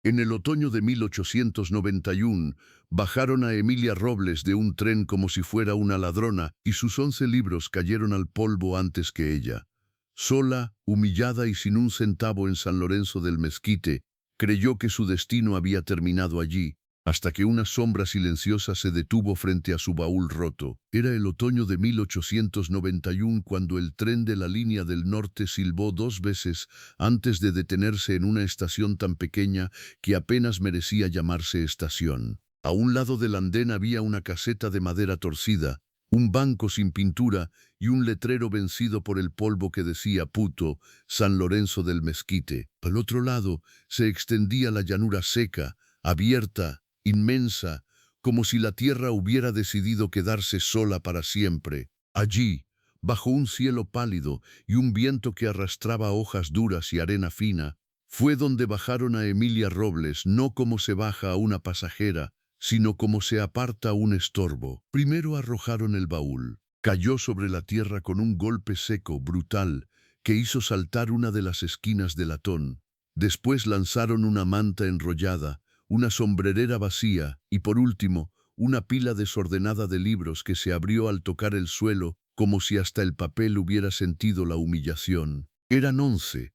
En el otoño de 1891, bajaron a Emilia Robles de un tren como si fuera una ladrona y sus 11 libros cayeron al polvo antes que ella. Sola, humillada y sin un centavo en San Lorenzo del Mezquite, creyó que su destino había terminado allí, hasta que una sombra silenciosa se detuvo frente a su baúl roto. Era el otoño de 1891 cuando el tren de la línea del norte silbó 2 veces antes de detenerse en una estación tan pequeña que apenas merecía llamarse estación. A un lado del andén había una caseta de madera torcida, un banco sin pintura y un letrero vencido por el polvo que decía Puto, San Lorenzo del Mezquite. Al otro lado se extendía la llanura seca, abierta, inmensa, como si la tierra hubiera decidido quedarse sola para siempre. Allí, bajo un cielo pálido y un viento que arrastraba hojas duras y arena fina, fue donde bajaron a Emilia Robles, no como se baja a una pasajera, sino como se aparta un estorbo. Primero arrojaron el baúl. Cayó sobre la tierra con un golpe seco, brutal, que hizo saltar una de las esquinas del latón. Después lanzaron una manta enrollada, una sombrerera vacía y, por último, una pila desordenada de libros que se abrió al tocar el suelo, como si hasta el papel hubiera sentido la humillación. Eran 11.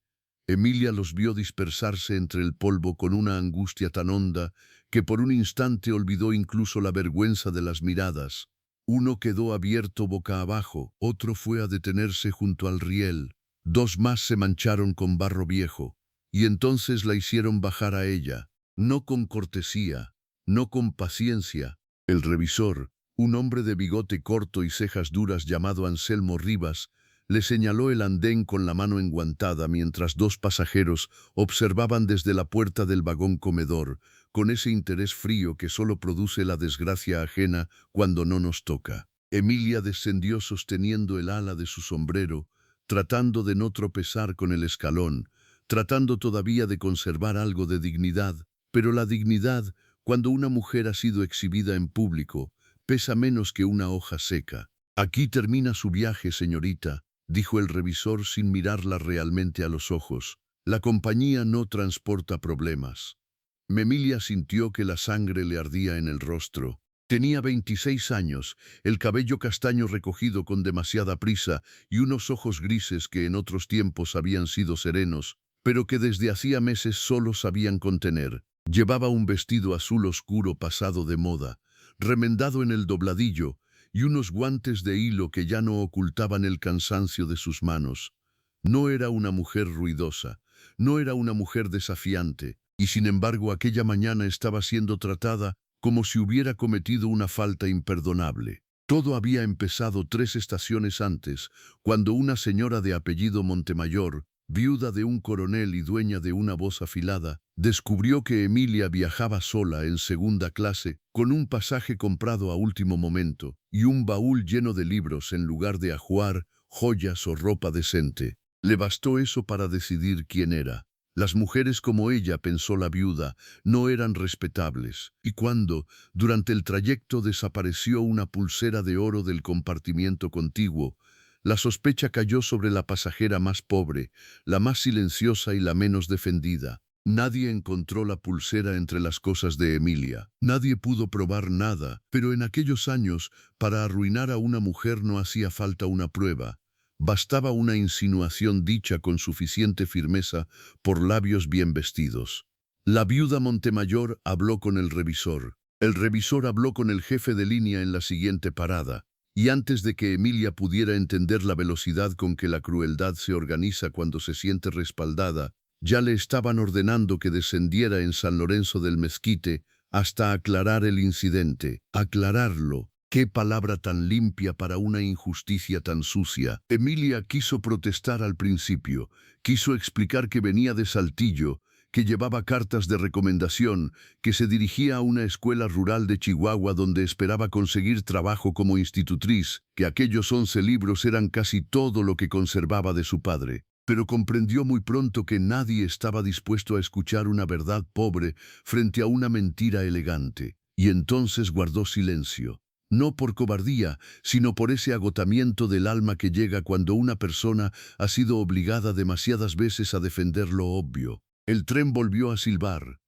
Emilia los vio dispersarse entre el polvo con una angustia tan honda que por un instante olvidó incluso la vergüenza de las miradas. Uno quedó abierto boca abajo, otro fue a detenerse junto al riel, 2 más se mancharon con barro viejo, y entonces la hicieron bajar a ella, no con cortesía, no con paciencia. El revisor, un hombre de bigote corto y cejas duras llamado Anselmo Rivas, le señaló el andén con la mano enguantada mientras 2 pasajeros observaban desde la puerta del vagón comedor, con ese interés frío que solo produce la desgracia ajena cuando no nos toca. Emilia descendió sosteniendo el ala de su sombrero, tratando de no tropezar con el escalón, tratando todavía de conservar algo de dignidad, pero la dignidad, cuando una mujer ha sido exhibida en público, pesa menos que una hoja seca. Aquí termina su viaje, señorita, dijo el revisor sin mirarla realmente a los ojos. La compañía no transporta problemas. Emilia sintió que la sangre le ardía en el rostro. Tenía 26 años, el cabello castaño recogido con demasiada prisa y unos ojos grises que en otros tiempos habían sido serenos, pero que desde hacía meses solo sabían contener. Llevaba un vestido azul oscuro pasado de moda, remendado en el dobladillo, y unos guantes de hilo que ya no ocultaban el cansancio de sus manos. No era una mujer ruidosa, no era una mujer desafiante, y sin embargo aquella mañana estaba siendo tratada como si hubiera cometido una falta imperdonable. Todo había empezado 3 estaciones antes, cuando una señora de apellido Montemayor, viuda de un coronel y dueña de una voz afilada, descubrió que Emilia viajaba sola en segunda clase, con un pasaje comprado a último momento, y un baúl lleno de libros en lugar de ajuar, joyas o ropa decente. Le bastó eso para decidir quién era. Las mujeres como ella, pensó la viuda, no eran respetables, y cuando, durante el trayecto desapareció una pulsera de oro del compartimiento contiguo, la sospecha cayó sobre la pasajera más pobre, la más silenciosa y la menos defendida. Nadie encontró la pulsera entre las cosas de Emilia. Nadie pudo probar nada, pero en aquellos años, para arruinar a una mujer no hacía falta una prueba. Bastaba una insinuación dicha con suficiente firmeza por labios bien vestidos. La viuda Montemayor habló con el revisor. El revisor habló con el jefe de línea en la siguiente parada, y antes de que Emilia pudiera entender la velocidad con que la crueldad se organiza cuando se siente respaldada, ya le estaban ordenando que descendiera en San Lorenzo del Mezquite hasta aclarar el incidente. Aclararlo. ¡Qué palabra tan limpia para una injusticia tan sucia! Emilia quiso protestar al principio, quiso explicar que venía de Saltillo, que llevaba cartas de recomendación, que se dirigía a una escuela rural de Chihuahua donde esperaba conseguir trabajo como institutriz, que aquellos 11 libros eran casi todo lo que conservaba de su padre. Pero comprendió muy pronto que nadie estaba dispuesto a escuchar una verdad pobre frente a una mentira elegante, y entonces guardó silencio. No por cobardía, sino por ese agotamiento del alma que llega cuando una persona ha sido obligada demasiadas veces a defender lo obvio. El tren volvió a silbar.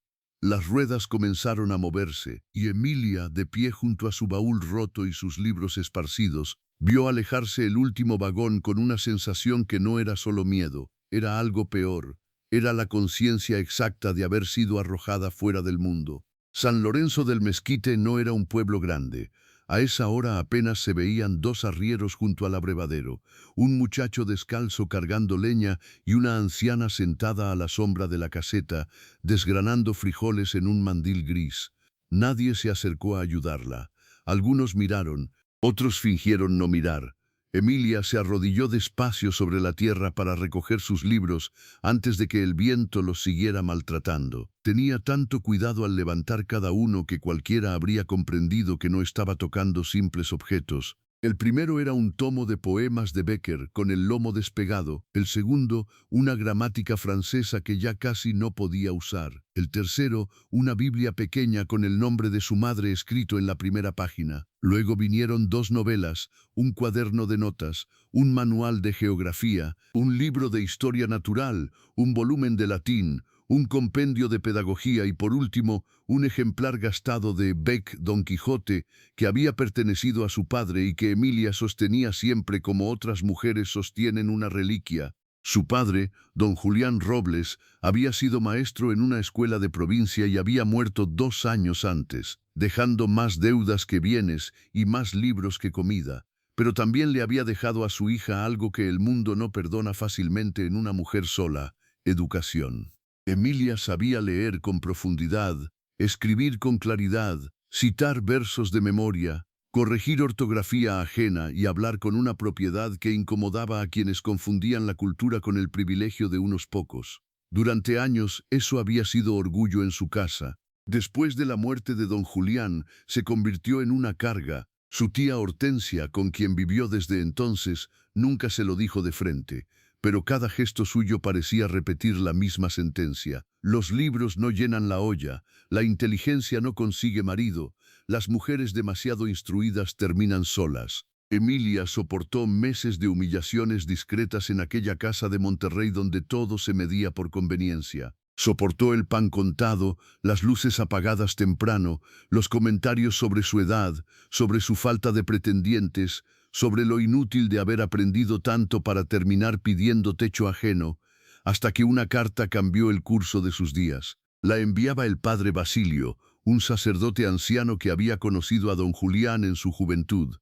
Las ruedas comenzaron a moverse, y Emilia, de pie junto a su baúl roto y sus libros esparcidos, vio alejarse el último vagón con una sensación que no era solo miedo, era algo peor. Era la conciencia exacta de haber sido arrojada fuera del mundo. San Lorenzo del Mezquite no era un pueblo grande. A esa hora apenas se veían dos arrieros junto al abrevadero, un muchacho descalzo cargando leña y una anciana sentada a la sombra de la caseta, desgranando frijoles en un mandil gris. Nadie se acercó a ayudarla. Algunos miraron, otros fingieron no mirar. Emilia se arrodilló despacio sobre la tierra para recoger sus libros antes de que el viento los siguiera maltratando. Tenía tanto cuidado al levantar cada uno que cualquiera habría comprendido que no estaba tocando simples objetos. El primero era un tomo de poemas de Becker con el lomo despegado, el segundo, una gramática francesa que ya casi no podía usar, el tercero, una Biblia pequeña con el nombre de su madre escrito en la primera página. Luego vinieron dos novelas, un cuaderno de notas, un manual de geografía, un libro de historia natural, un volumen de latín, un compendio de pedagogía y por último, un ejemplar gastado de Beck Don Quijote que había pertenecido a su padre y que Emilia sostenía siempre como otras mujeres sostienen una reliquia. Su padre, don Julián Robles, había sido maestro en una escuela de provincia y había muerto 2 años antes, dejando más deudas que bienes y más libros que comida. Pero también le había dejado a su hija algo que el mundo no perdona fácilmente en una mujer sola: educación. Emilia sabía leer con profundidad, escribir con claridad, citar versos de memoria, corregir ortografía ajena y hablar con una propiedad que incomodaba a quienes confundían la cultura con el privilegio de unos pocos. Durante años eso había sido orgullo en su casa. Después de la muerte de don Julián, se convirtió en una carga. Su tía Hortensia, con quien vivió desde entonces, nunca se lo dijo de frente, pero cada gesto suyo parecía repetir la misma sentencia. Los libros no llenan la olla, la inteligencia no consigue marido, las mujeres demasiado instruidas terminan solas. Emilia soportó meses de humillaciones discretas en aquella casa de Monterrey donde todo se medía por conveniencia. Soportó el pan contado, las luces apagadas temprano, los comentarios sobre su edad, sobre su falta de pretendientes, sobre lo inútil de haber aprendido tanto para terminar pidiendo techo ajeno, hasta que una carta cambió el curso de sus días. La enviaba el padre Basilio, un sacerdote anciano que había conocido a don Julián en su juventud.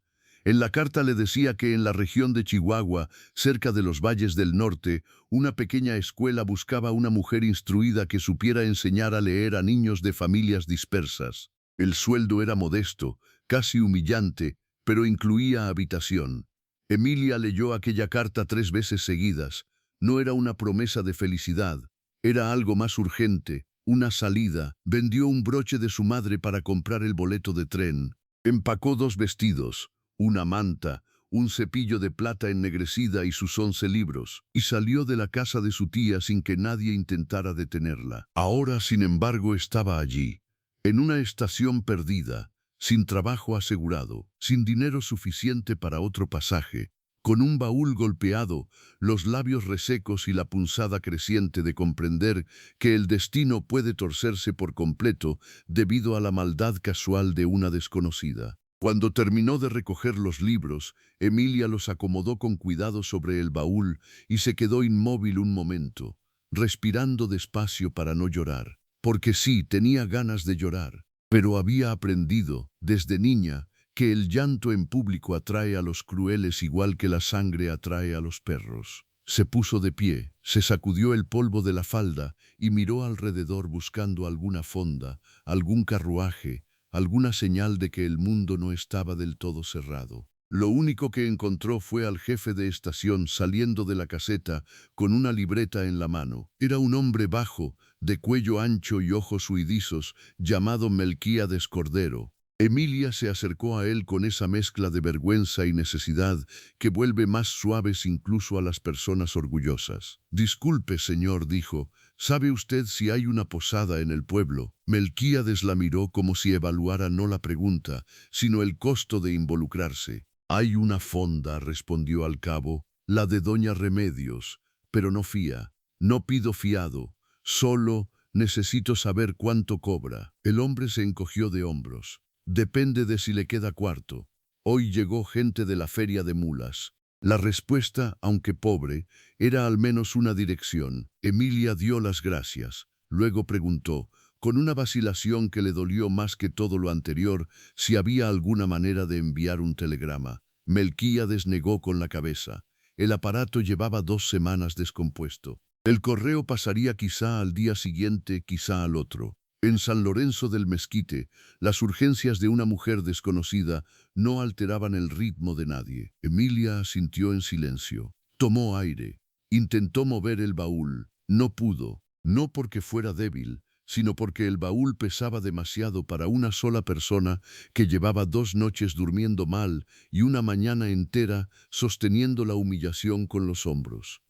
En la carta le decía que en la región de Chihuahua, cerca de los valles del norte, una pequeña escuela buscaba una mujer instruida que supiera enseñar a leer a niños de familias dispersas. El sueldo era modesto, casi humillante, pero incluía habitación. Emilia leyó aquella carta 3 veces seguidas. No era una promesa de felicidad, era algo más urgente, una salida. Vendió un broche de su madre para comprar el boleto de tren. Empacó 2 vestidos, una manta, un cepillo de plata ennegrecida y sus 11 libros, y salió de la casa de su tía sin que nadie intentara detenerla. Ahora, sin embargo, estaba allí, en una estación perdida, sin trabajo asegurado, sin dinero suficiente para otro pasaje, con un baúl golpeado, los labios resecos y la punzada creciente de comprender que el destino puede torcerse por completo debido a la maldad casual de una desconocida. Cuando terminó de recoger los libros, Emilia los acomodó con cuidado sobre el baúl y se quedó inmóvil un momento, respirando despacio para no llorar, porque sí, tenía ganas de llorar, pero había aprendido, desde niña, que el llanto en público atrae a los crueles igual que la sangre atrae a los perros. Se puso de pie, se sacudió el polvo de la falda y miró alrededor buscando alguna fonda, algún carruaje, alguna señal de que el mundo no estaba del todo cerrado. Lo único que encontró fue al jefe de estación saliendo de la caseta con una libreta en la mano. Era un hombre bajo, de cuello ancho y ojos huidizos, llamado Melquíades Cordero. Emilia se acercó a él con esa mezcla de vergüenza y necesidad que vuelve más suaves incluso a las personas orgullosas. «Disculpe, señor», dijo, «¿sabe usted si hay una posada en el pueblo?» Melquíades la miró como si evaluara no la pregunta, sino el costo de involucrarse. «Hay una fonda», respondió al cabo, «la de doña Remedios, pero no fía. No pido fiado, solo Necesito saber cuánto cobra. El hombre se encogió de hombros. Depende de si le queda cuarto. Hoy llegó gente de la feria de mulas. La respuesta, aunque pobre, era al menos una dirección. Emilia dio las gracias. Luego preguntó, con una vacilación que le dolió más que todo lo anterior, si había alguna manera de enviar un telegrama. Melquíades negó con la cabeza. El aparato llevaba 2 semanas descompuesto. El correo pasaría quizá al día siguiente, quizá al otro. En San Lorenzo del Mezquite, las urgencias de una mujer desconocida no alteraban el ritmo de nadie. Emilia asintió en silencio. Tomó aire. Intentó mover el baúl. No pudo. No porque fuera débil, sino porque el baúl pesaba demasiado para una sola persona que llevaba 2 noches durmiendo mal y una mañana entera sosteniendo la humillación con los hombros.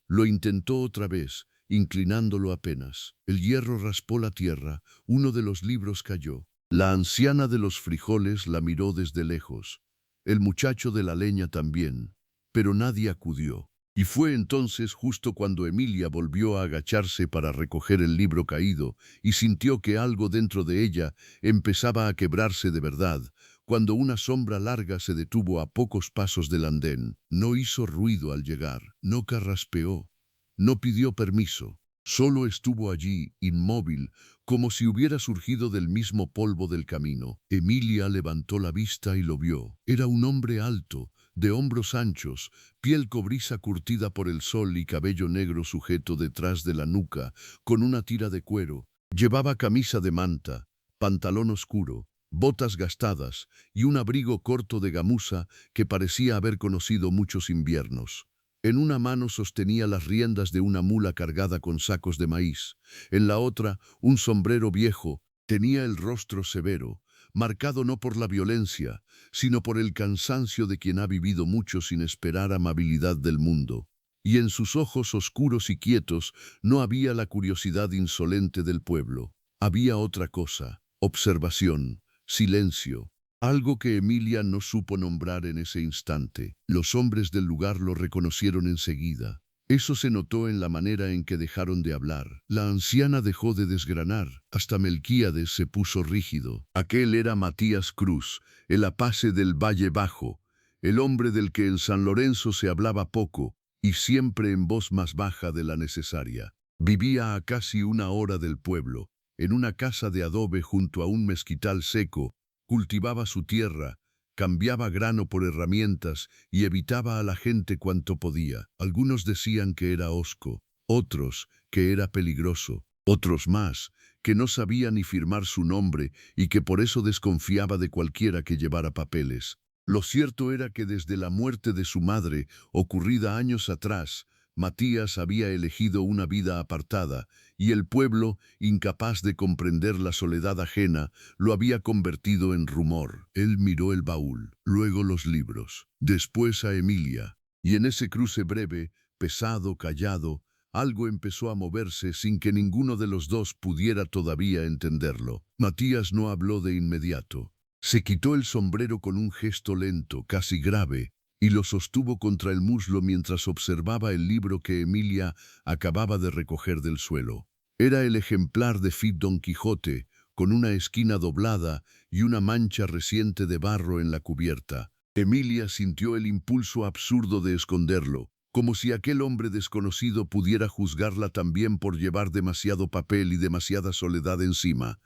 Lo intentó otra vez, inclinándolo apenas. El hierro raspó la tierra, uno de los libros cayó. La anciana de los frijoles la miró desde lejos. El muchacho de la leña también, pero nadie acudió. Y fue entonces justo cuando Emilia volvió a agacharse para recoger el libro caído y sintió que algo dentro de ella empezaba a quebrarse de verdad, cuando una sombra larga se detuvo a pocos pasos del andén. No hizo ruido al llegar, no carraspeó, no pidió permiso. Solo estuvo allí, inmóvil, como si hubiera surgido del mismo polvo del camino. Emilia levantó la vista y lo vio. Era un hombre alto, de hombros anchos, piel cobriza curtida por el sol y cabello negro sujeto detrás de la nuca, con una tira de cuero. Llevaba camisa de manta, pantalón oscuro, botas gastadas y un abrigo corto de gamuza que parecía haber conocido muchos inviernos. En una mano sostenía las riendas de una mula cargada con sacos de maíz. En la otra, un sombrero viejo. Tenía el rostro severo, marcado no por la violencia, sino por el cansancio de quien ha vivido mucho sin esperar amabilidad del mundo. Y en sus ojos oscuros y quietos no había la curiosidad insolente del pueblo. Había otra cosa, observación, silencio. Algo que Emilia no supo nombrar en ese instante. Los hombres del lugar lo reconocieron enseguida. Eso se notó en la manera en que dejaron de hablar. La anciana dejó de desgranar. Hasta Melquíades se puso rígido. Aquel era Matías Cruz, el apace del Valle Bajo, el hombre del que en San Lorenzo se hablaba poco y siempre en voz más baja de la necesaria. Vivía a casi 1 hora del pueblo, en una casa de adobe junto a un mezquital seco. Cultivaba su tierra, cambiaba grano por herramientas y evitaba a la gente cuanto podía. Algunos decían que era hosco, otros que era peligroso, otros más que no sabía ni firmar su nombre y que por eso desconfiaba de cualquiera que llevara papeles. Lo cierto era que desde la muerte de su madre, ocurrida años atrás, Matías había elegido una vida apartada, y el pueblo, incapaz de comprender la soledad ajena, lo había convertido en rumor. Él miró el baúl, luego los libros, después a Emilia, y en ese cruce breve, pesado, callado, algo empezó a moverse sin que ninguno de los dos pudiera todavía entenderlo. Matías no habló de inmediato. Se quitó el sombrero con un gesto lento, casi grave, y lo sostuvo contra el muslo mientras observaba el libro que Emilia acababa de recoger del suelo. Era el ejemplar de Cid Don Quijote, con una esquina doblada y una mancha reciente de barro en la cubierta. Emilia sintió el impulso absurdo de esconderlo, como si aquel hombre desconocido pudiera juzgarla también por llevar demasiado papel y demasiada soledad encima.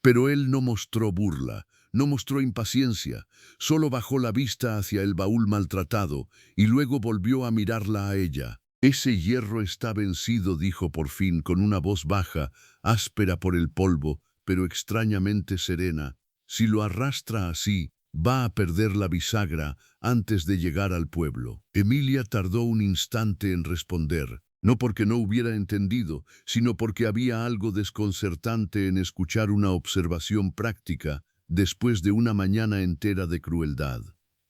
Pero él no mostró burla, no mostró impaciencia, solo bajó la vista hacia el baúl maltratado y luego volvió a mirarla a ella. Ese hierro está vencido, dijo por fin con una voz baja, áspera por el polvo, pero extrañamente serena. Si lo arrastra así, va a perder la bisagra antes de llegar al pueblo. Emilia tardó un instante en responder. No porque no hubiera entendido, sino porque había algo desconcertante en escuchar una observación práctica después de una mañana entera de crueldad.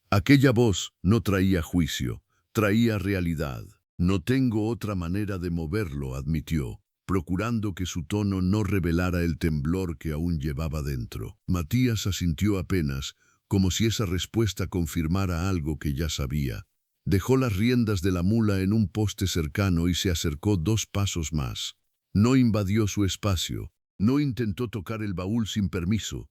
Aquella voz no traía juicio, traía realidad. No tengo otra manera de moverlo, admitió, procurando que su tono no revelara el temblor que aún llevaba dentro. Matías asintió apenas, como si esa respuesta confirmara algo que ya sabía. Dejó las riendas de la mula en un poste cercano y se acercó 2 pasos más. No invadió su espacio. No intentó tocar el baúl sin permiso.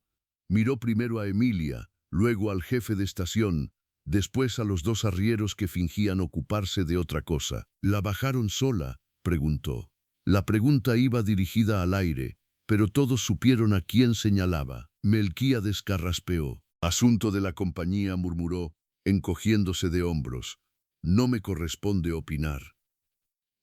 Miró primero a Emilia, luego al jefe de estación, después a los dos arrieros que fingían ocuparse de otra cosa. ¿La bajaron sola?, preguntó. La pregunta iba dirigida al aire, pero todos supieron a quién señalaba. Melquíades carraspeó. Asunto de la compañía, murmuró, encogiéndose de hombros. No me corresponde opinar.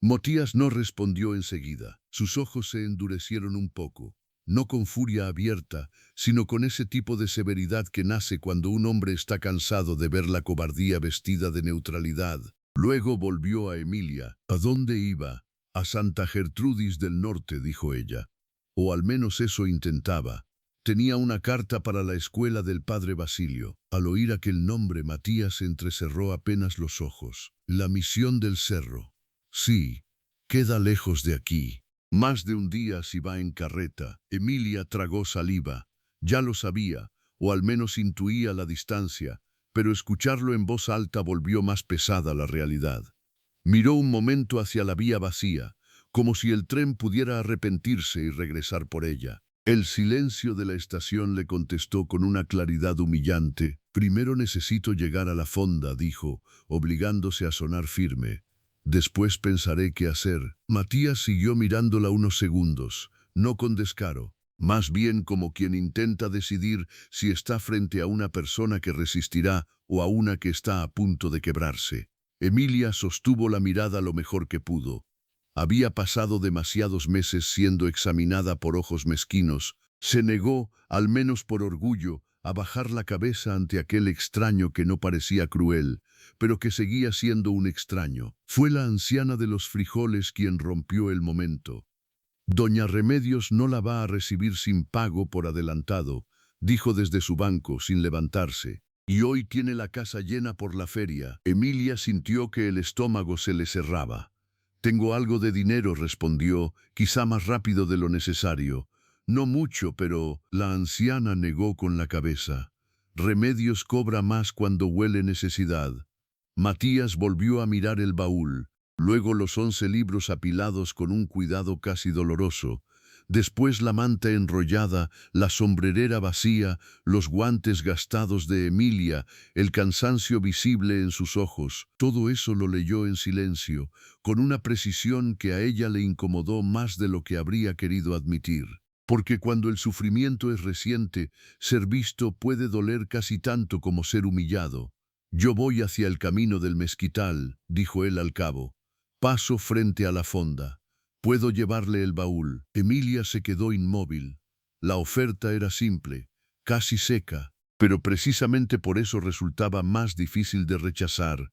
Matías no respondió enseguida. Sus ojos se endurecieron un poco, no con furia abierta, sino con ese tipo de severidad que nace cuando un hombre está cansado de ver la cobardía vestida de neutralidad. Luego volvió a Emilia. ¿A dónde iba? A Santa Gertrudis del Norte, dijo ella. O al menos eso intentaba. Tenía una carta para la escuela del padre Basilio. Al oír aquel nombre, Matías entrecerró apenas los ojos. La misión del cerro. Sí, queda lejos de aquí. Más de un día si va en carreta. Emilia tragó saliva. Ya lo sabía, o al menos intuía la distancia, pero escucharlo en voz alta volvió más pesada la realidad. Miró un momento hacia la vía vacía, como si el tren pudiera arrepentirse y regresar por ella. El silencio de la estación le contestó con una claridad humillante. Primero necesito llegar a la fonda, dijo, obligándose a sonar firme. Después pensaré qué hacer. Matías siguió mirándola unos segundos, no con descaro, más bien como quien intenta decidir si está frente a una persona que resistirá o a una que está a punto de quebrarse. Emilia sostuvo la mirada lo mejor que pudo. Había pasado demasiados meses siendo examinada por ojos mezquinos. Se negó, al menos por orgullo, a bajar la cabeza ante aquel extraño que no parecía cruel, pero que seguía siendo un extraño. Fue la anciana de los frijoles quien rompió el momento. Doña Remedios no la va a recibir sin pago por adelantado, dijo desde su banco sin levantarse. Y hoy tiene la casa llena por la feria. Emilia sintió que el estómago se le cerraba. Tengo algo de dinero, respondió, quizá más rápido de lo necesario. No mucho, pero la anciana negó con la cabeza. Remedios cobra más cuando huele necesidad. Matías volvió a mirar el baúl, luego los 11 libros apilados con un cuidado casi doloroso, después la manta enrollada, la sombrerera vacía, los guantes gastados de Emilia, el cansancio visible en sus ojos. Todo eso lo leyó en silencio, con una precisión que a ella le incomodó más de lo que habría querido admitir. Porque cuando el sufrimiento es reciente, ser visto puede doler casi tanto como ser humillado. Yo voy hacia el camino del mezquital, dijo él al cabo. Paso frente a la fonda. Puedo llevarle el baúl. Emilia se quedó inmóvil. La oferta era simple, casi seca, pero precisamente por eso resultaba más difícil de rechazar.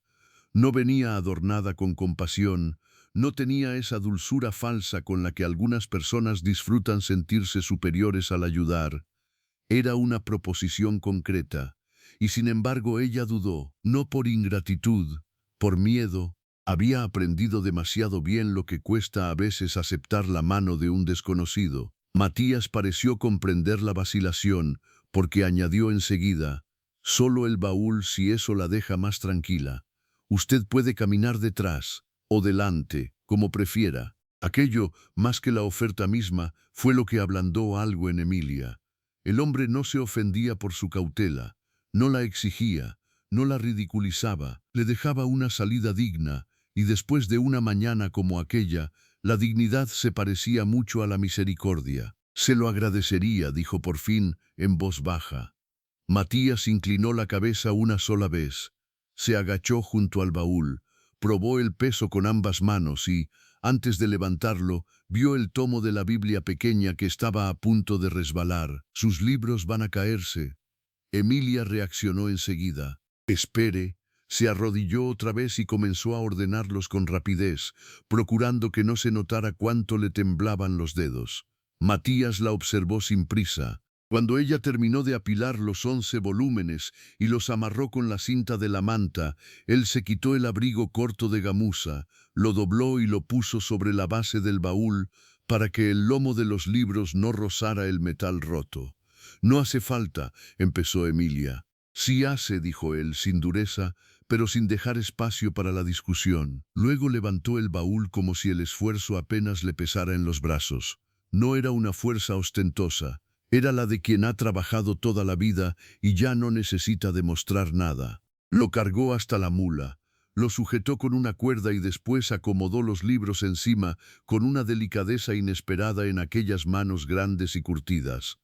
No venía adornada con compasión, no tenía esa dulzura falsa con la que algunas personas disfrutan sentirse superiores al ayudar. Era una proposición concreta, y sin embargo ella dudó, no por ingratitud, por miedo. Había aprendido demasiado bien lo que cuesta a veces aceptar la mano de un desconocido. Matías pareció comprender la vacilación, porque añadió enseguida, solo el baúl si eso la deja más tranquila. Usted puede caminar detrás, o delante, como prefiera. Aquello, más que la oferta misma, fue lo que ablandó algo en Emilia. El hombre no se ofendía por su cautela, no la exigía, no la ridiculizaba, le dejaba una salida digna, y después de una mañana como aquella, la dignidad se parecía mucho a la misericordia. Se lo agradecería, dijo por fin, en voz baja. Matías inclinó la cabeza una sola vez. Se agachó junto al baúl, probó el peso con ambas manos y, antes de levantarlo, vio el tomo de la Biblia pequeña que estaba a punto de resbalar. Sus libros van a caerse. Emilia reaccionó enseguida. Espere. Se arrodilló otra vez y comenzó a ordenarlos con rapidez, procurando que no se notara cuánto le temblaban los dedos. Matías la observó sin prisa. Cuando ella terminó de apilar los 11 volúmenes y los amarró con la cinta de la manta, él se quitó el abrigo corto de gamuza, lo dobló y lo puso sobre la base del baúl para que el lomo de los libros no rozara el metal roto. No hace falta, empezó Emilia. Sí hace, dijo él, sin dureza, pero sin dejar espacio para la discusión. Luego levantó el baúl como si el esfuerzo apenas le pesara en los brazos. No era una fuerza ostentosa, era la de quien ha trabajado toda la vida y ya no necesita demostrar nada. Lo cargó hasta la mula, lo sujetó con una cuerda y después acomodó los libros encima con una delicadeza inesperada en aquellas manos grandes y curtidas.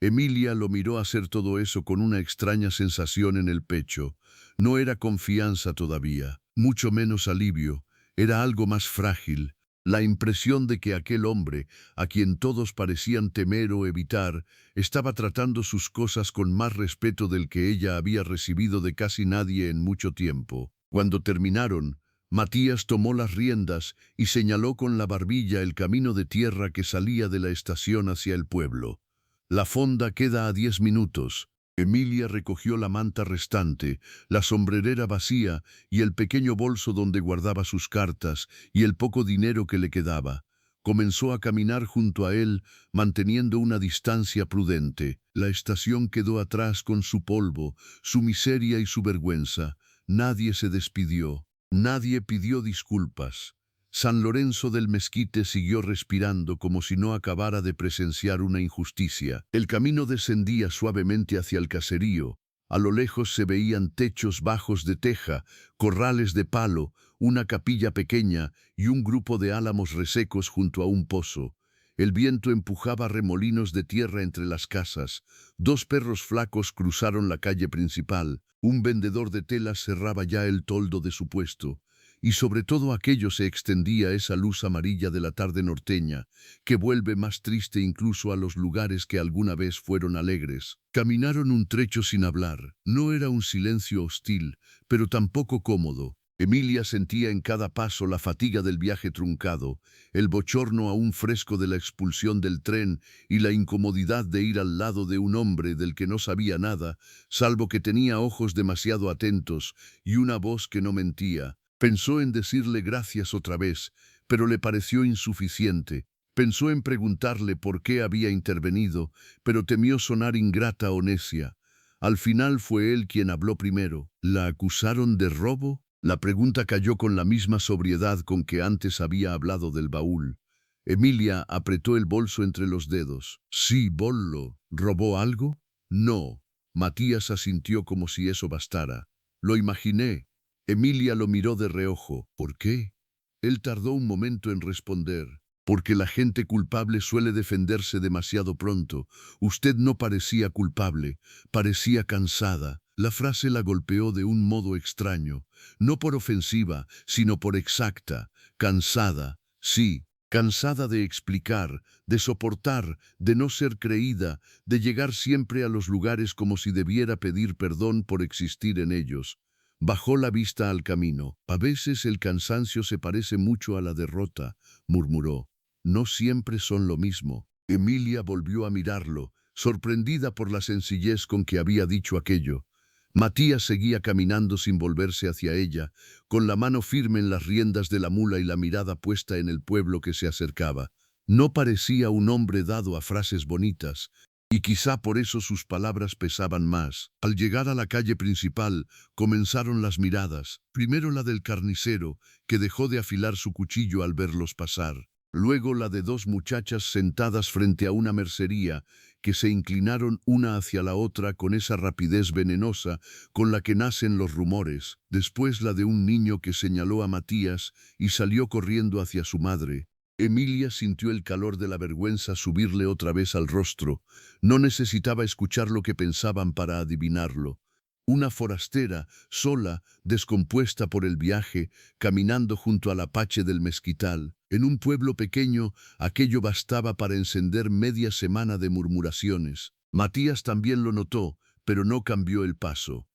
Emilia lo miró hacer todo eso con una extraña sensación en el pecho. No era confianza todavía, mucho menos alivio, era algo más frágil, la impresión de que aquel hombre, a quien todos parecían temer o evitar, estaba tratando sus cosas con más respeto del que ella había recibido de casi nadie en mucho tiempo. Cuando terminaron, Matías tomó las riendas y señaló con la barbilla el camino de tierra que salía de la estación hacia el pueblo. La fonda queda a 10 minutos. Emilia recogió la manta restante, la sombrerera vacía y el pequeño bolso donde guardaba sus cartas y el poco dinero que le quedaba. Comenzó a caminar junto a él, manteniendo una distancia prudente. La estación quedó atrás con su polvo, su miseria y su vergüenza. Nadie se despidió. Nadie pidió disculpas. San Lorenzo del Mezquite siguió respirando como si no acabara de presenciar una injusticia. El camino descendía suavemente hacia el caserío. A lo lejos se veían techos bajos de teja, corrales de palo, una capilla pequeña y un grupo de álamos resecos junto a un pozo. El viento empujaba remolinos de tierra entre las casas. Dos perros flacos cruzaron la calle principal. Un vendedor de telas cerraba ya el toldo de su puesto. Y sobre todo aquello se extendía esa luz amarilla de la tarde norteña, que vuelve más triste incluso a los lugares que alguna vez fueron alegres. Caminaron un trecho sin hablar. No era un silencio hostil, pero tampoco cómodo. Emilia sentía en cada paso la fatiga del viaje truncado, el bochorno aún fresco de la expulsión del tren y la incomodidad de ir al lado de un hombre del que no sabía nada, salvo que tenía ojos demasiado atentos y una voz que no mentía. Pensó en decirle gracias otra vez, pero le pareció insuficiente. Pensó en preguntarle por qué había intervenido, pero temió sonar ingrata o necia. Al final fue él quien habló primero. ¿La acusaron de robo? La pregunta cayó con la misma sobriedad con que antes había hablado del baúl. Emilia apretó el bolso entre los dedos. Sí, Bollo. ¿Robó algo? No. Matías asintió como si eso bastara. Lo imaginé. Emilia lo miró de reojo. ¿Por qué? Él tardó un momento en responder. Porque la gente culpable suele defenderse demasiado pronto. Usted no parecía culpable, parecía cansada. La frase la golpeó de un modo extraño, no por ofensiva, sino por exacta. Cansada, sí, cansada de explicar, de soportar, de no ser creída, de llegar siempre a los lugares como si debiera pedir perdón por existir en ellos. Bajó la vista al camino. A veces el cansancio se parece mucho a la derrota, murmuró. No siempre son lo mismo. Emilia volvió a mirarlo, sorprendida por la sencillez con que había dicho aquello. Matías seguía caminando sin volverse hacia ella, con la mano firme en las riendas de la mula y la mirada puesta en el pueblo que se acercaba. No parecía un hombre dado a frases bonitas, y quizá por eso sus palabras pesaban más. Al llegar a la calle principal, comenzaron las miradas. Primero la del carnicero, que dejó de afilar su cuchillo al verlos pasar. Luego la de dos muchachas sentadas frente a una mercería, que se inclinaron una hacia la otra con esa rapidez venenosa con la que nacen los rumores. Después la de un niño que señaló a Matías y salió corriendo hacia su madre. Emilia sintió el calor de la vergüenza subirle otra vez al rostro. No necesitaba escuchar lo que pensaban para adivinarlo. Una forastera, sola, descompuesta por el viaje, caminando junto al apache del mezquital. En un pueblo pequeño, aquello bastaba para encender media semana de murmuraciones. Matías también lo notó, pero no cambió el paso.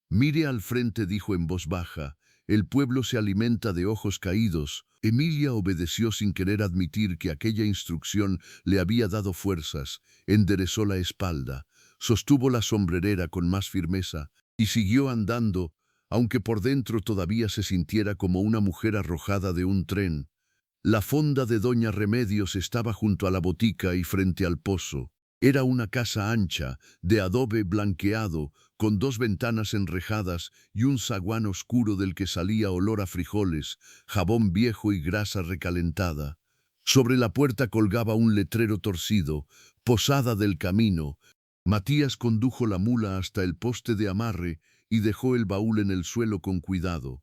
Mire al frente, dijo en voz baja. El pueblo se alimenta de ojos caídos. Emilia obedeció sin querer admitir que aquella instrucción le había dado fuerzas. Enderezó la espalda, sostuvo la sombrerera con más firmeza y siguió andando, aunque por dentro todavía se sintiera como una mujer arrojada de un tren. La fonda de Doña Remedios estaba junto a la botica y frente al pozo. Era una casa ancha, de adobe blanqueado, con 2 ventanas enrejadas y un zaguán oscuro del que salía olor a frijoles, jabón viejo y grasa recalentada. Sobre la puerta colgaba un letrero torcido, Posada del Camino. Matías condujo la mula hasta el poste de amarre y dejó el baúl en el suelo con cuidado.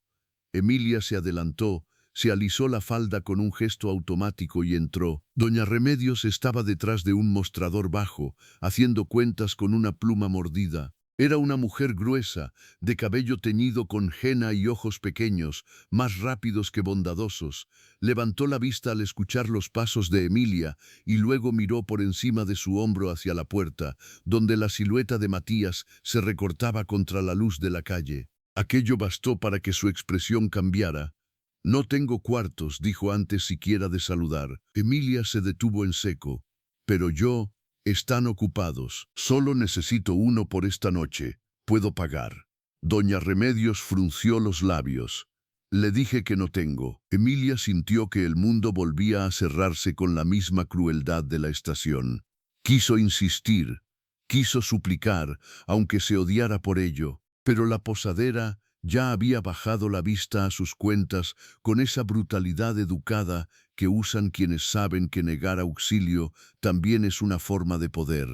Emilia se adelantó, se alisó la falda con un gesto automático y entró. Doña Remedios estaba detrás de un mostrador bajo, haciendo cuentas con una pluma mordida. Era una mujer gruesa, de cabello teñido con henna y ojos pequeños, más rápidos que bondadosos. Levantó la vista al escuchar los pasos de Emilia y luego miró por encima de su hombro hacia la puerta, donde la silueta de Matías se recortaba contra la luz de la calle. Aquello bastó para que su expresión cambiara. «No tengo cuartos», dijo antes siquiera de saludar. Emilia se detuvo en seco. «Pero yo, están ocupados. Solo necesito uno por esta noche. Puedo pagar». Doña Remedios frunció los labios. «Le dije que no tengo». Emilia sintió que el mundo volvía a cerrarse con la misma crueldad de la estación. Quiso insistir, quiso suplicar, aunque se odiara por ello, pero la posadera ya había bajado la vista a sus cuentas con esa brutalidad educada que usan quienes saben que negar auxilio también es una forma de poder.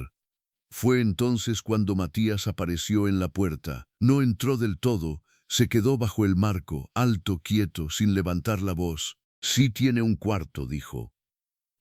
Fue entonces cuando Matías apareció en la puerta. No entró del todo, se quedó bajo el marco, alto, quieto, sin levantar la voz. «Sí tiene un cuarto», dijo.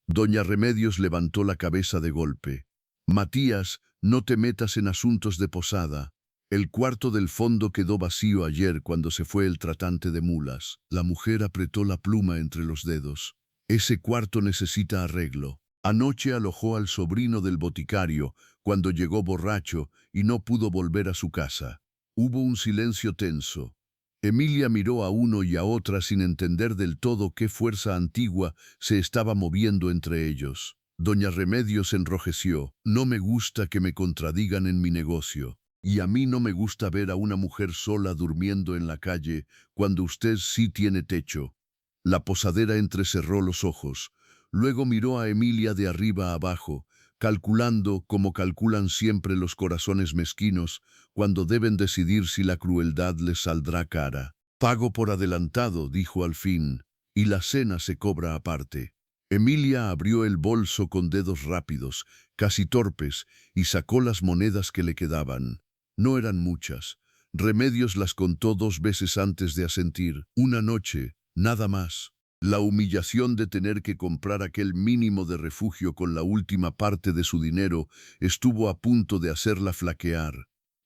Doña Remedios levantó la cabeza de golpe. «Matías, no te metas en asuntos de posada. El cuarto del fondo quedó vacío ayer cuando se fue el tratante de mulas». La mujer apretó la pluma entre los dedos. «Ese cuarto necesita arreglo. Anoche alojó al sobrino del boticario cuando llegó borracho y no pudo volver a su casa». Hubo un silencio tenso. Emilia miró a uno y a otra sin entender del todo qué fuerza antigua se estaba moviendo entre ellos. Doña Remedios enrojeció. «No me gusta que me contradigan en mi negocio. Y a mí no me gusta ver a una mujer sola durmiendo en la calle cuando usted sí tiene techo». La posadera entrecerró los ojos. Luego miró a Emilia de arriba a abajo, calculando como calculan siempre los corazones mezquinos cuando deben decidir si la crueldad les saldrá cara. «Pago por adelantado», dijo al fin, «y la cena se cobra aparte». Emilia abrió el bolso con dedos rápidos, casi torpes, y sacó las monedas que le quedaban. No eran muchas. Remedios las contó 2 veces antes de asentir. Una noche, nada más. La humillación de tener que comprar aquel mínimo de refugio con la última parte de su dinero estuvo a punto de hacerla flaquear.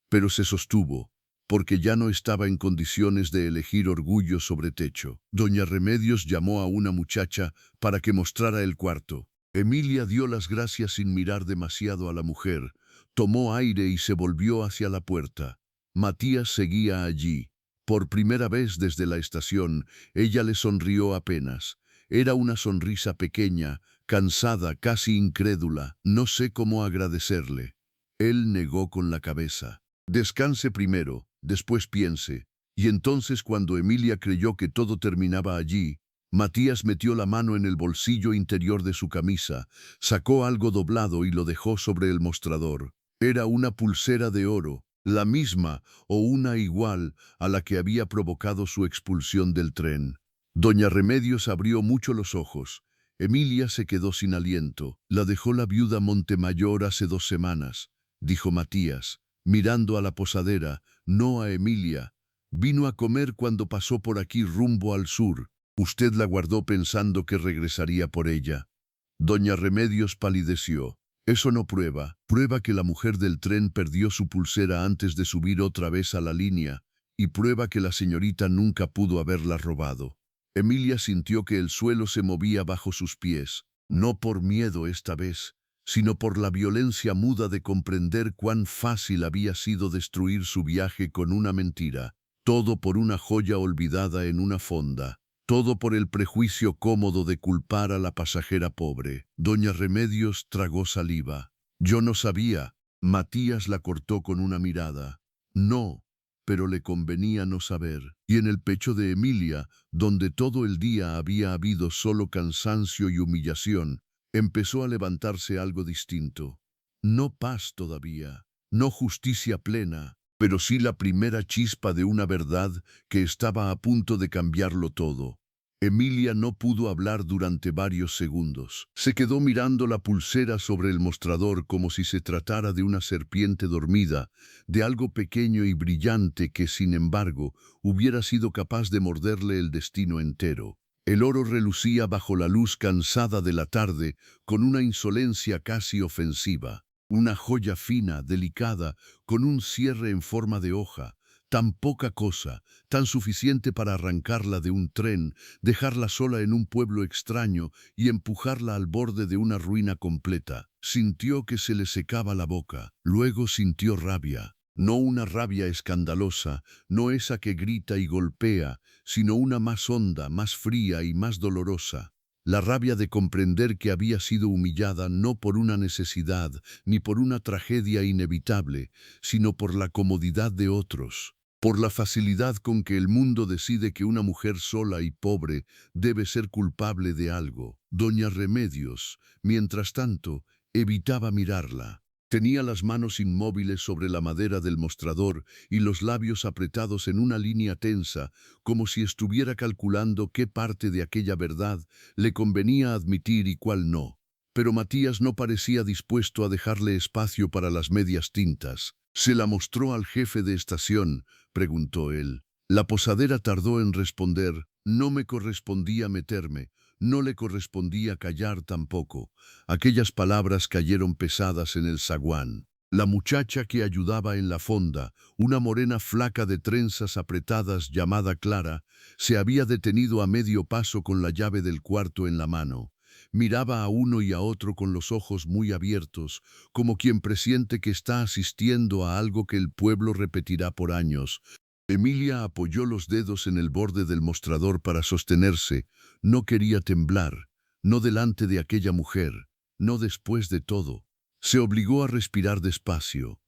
Pero se sostuvo, porque ya no estaba en condiciones de elegir orgullo sobre techo. Doña Remedios llamó a una muchacha para que mostrara el cuarto. Emilia dio las gracias sin mirar demasiado a la mujer, tomó aire y se volvió hacia la puerta. Matías seguía allí. Por primera vez desde la estación, ella le sonrió apenas. Era una sonrisa pequeña, cansada, casi incrédula. «No sé cómo agradecerle». Él negó con la cabeza. «Descanse primero, después piense». Y entonces, cuando Emilia creyó que todo terminaba allí, Matías metió la mano en el bolsillo interior de su camisa, sacó algo doblado y lo dejó sobre el mostrador. Era una pulsera de oro, la misma o una igual a la que había provocado su expulsión del tren. Doña Remedios abrió mucho los ojos. Emilia se quedó sin aliento. «La dejó la viuda Montemayor hace 2 semanas», dijo Matías, mirando a la posadera, no a Emilia. «Vino a comer cuando pasó por aquí rumbo al sur. Usted la guardó pensando que regresaría por ella». Doña Remedios palideció. «Eso no prueba. Prueba que la mujer del tren perdió su pulsera antes de subir otra vez a la línea, y prueba que la señorita nunca pudo haberla robado». Emilia sintió que el suelo se movía bajo sus pies, no por miedo esta vez, sino por la violencia muda de comprender cuán fácil había sido destruir su viaje con una mentira. Todo por una joya olvidada en una fonda. Todo por el prejuicio cómodo de culpar a la pasajera pobre. Doña Remedios tragó saliva. «Yo no sabía». Matías la cortó con una mirada. «No, pero le convenía no saber». Y en el pecho de Emilia, donde todo el día había habido solo cansancio y humillación, empezó a levantarse algo distinto. No paz todavía, no justicia plena, pero sí la primera chispa de una verdad que estaba a punto de cambiarlo todo. Emilia no pudo hablar durante varios segundos. Se quedó mirando la pulsera sobre el mostrador como si se tratara de una serpiente dormida, de algo pequeño y brillante que, sin embargo, hubiera sido capaz de morderle el destino entero. El oro relucía bajo la luz cansada de la tarde con una insolencia casi ofensiva. Una joya fina, delicada, con un cierre en forma de hoja. Tan poca cosa, tan suficiente para arrancarla de un tren, dejarla sola en un pueblo extraño y empujarla al borde de una ruina completa. Sintió que se le secaba la boca. Luego sintió rabia. No una rabia escandalosa, no esa que grita y golpea, sino una más honda, más fría y más dolorosa. La rabia de comprender que había sido humillada no por una necesidad ni por una tragedia inevitable, sino por la comodidad de otros, por la facilidad con que el mundo decide que una mujer sola y pobre debe ser culpable de algo. Doña Remedios, mientras tanto, evitaba mirarla. Tenía las manos inmóviles sobre la madera del mostrador y los labios apretados en una línea tensa, como si estuviera calculando qué parte de aquella verdad le convenía admitir y cuál no. Pero Matías no parecía dispuesto a dejarle espacio para las medias tintas. «¿Se la mostró al jefe de estación?», preguntó él. La posadera tardó en responder. «No me correspondía meterme». No le correspondía callar tampoco. Aquellas palabras cayeron pesadas en el zaguán. La muchacha que ayudaba en la fonda, una morena flaca de trenzas apretadas llamada Clara, se había detenido a medio paso con la llave del cuarto en la mano. Miraba a uno y a otro con los ojos muy abiertos, como quien presiente que está asistiendo a algo que el pueblo repetirá por años. Emilia apoyó los dedos en el borde del mostrador para sostenerse. No quería temblar, no delante de aquella mujer, no después de todo. Se obligó a respirar despacio.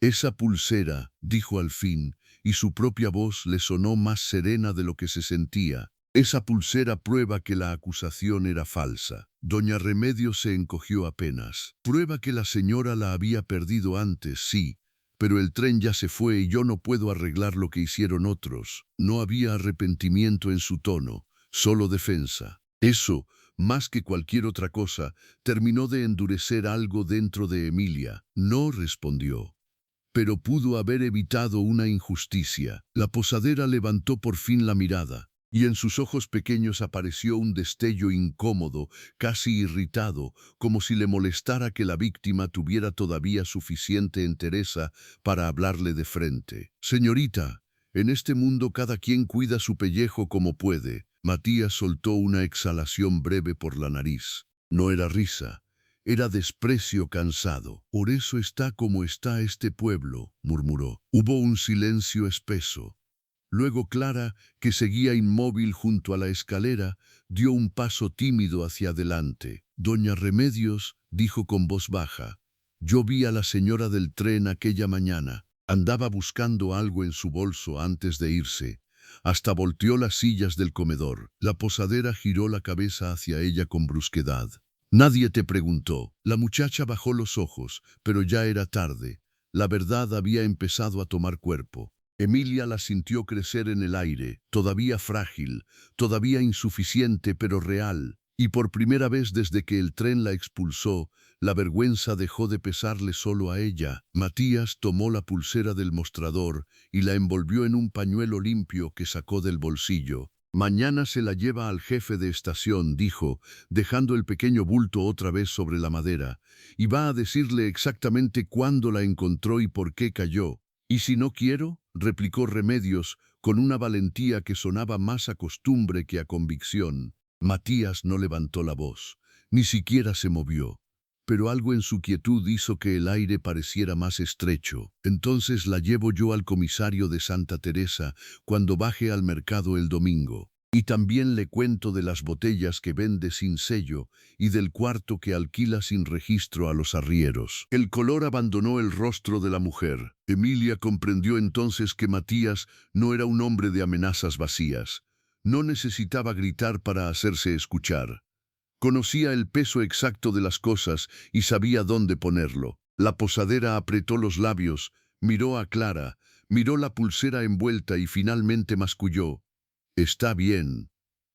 «Esa pulsera», dijo al fin, y su propia voz le sonó más serena de lo que se sentía. «Esa pulsera prueba que la acusación era falsa». Doña Remedios se encogió apenas. «Prueba que la señora la había perdido antes, sí. Pero el tren ya se fue y yo no puedo arreglar lo que hicieron otros». No había arrepentimiento en su tono, solo defensa. Eso, más que cualquier otra cosa, terminó de endurecer algo dentro de Emilia. «No», respondió. «Pero pudo haber evitado una injusticia». La posadera levantó por fin la mirada, y en sus ojos pequeños apareció un destello incómodo, casi irritado, como si le molestara que la víctima tuviera todavía suficiente entereza para hablarle de frente. «Señorita, en este mundo cada quien cuida su pellejo como puede». Matías soltó una exhalación breve por la nariz. No era risa, era desprecio cansado. «Por eso está como está este pueblo», murmuró. Hubo un silencio espeso. Luego Clara, que seguía inmóvil junto a la escalera, dio un paso tímido hacia adelante. «Doña Remedios», dijo con voz baja, «yo vi a la señora del tren aquella mañana. Andaba buscando algo en su bolso antes de irse. Hasta volteó las sillas del comedor». La posadera giró la cabeza hacia ella con brusquedad. «Nadie te preguntó». La muchacha bajó los ojos, pero ya era tarde. La verdad había empezado a tomar cuerpo. Emilia la sintió crecer en el aire, todavía frágil, todavía insuficiente pero real, y por primera vez desde que el tren la expulsó, la vergüenza dejó de pesarle solo a ella. Matías tomó la pulsera del mostrador y la envolvió en un pañuelo limpio que sacó del bolsillo. «Mañana se la lleva al jefe de estación», dijo, dejando el pequeño bulto otra vez sobre la madera, «y va a decirle exactamente cuándo la encontró y por qué cayó». «¿Y si no quiero?», replicó Remedios, con una valentía que sonaba más a costumbre que a convicción. Matías no levantó la voz, ni siquiera se movió, pero algo en su quietud hizo que el aire pareciera más estrecho. «Entonces la llevo yo al comisario de Santa Teresa cuando baje al mercado el domingo. Y también le cuento de las botellas que vende sin sello y del cuarto que alquila sin registro a los arrieros». El color abandonó el rostro de la mujer. Emilia comprendió entonces que Matías no era un hombre de amenazas vacías. No necesitaba gritar para hacerse escuchar. Conocía el peso exacto de las cosas y sabía dónde ponerlo. La posadera apretó los labios, miró a Clara, miró la pulsera envuelta y finalmente masculló. «Está bien».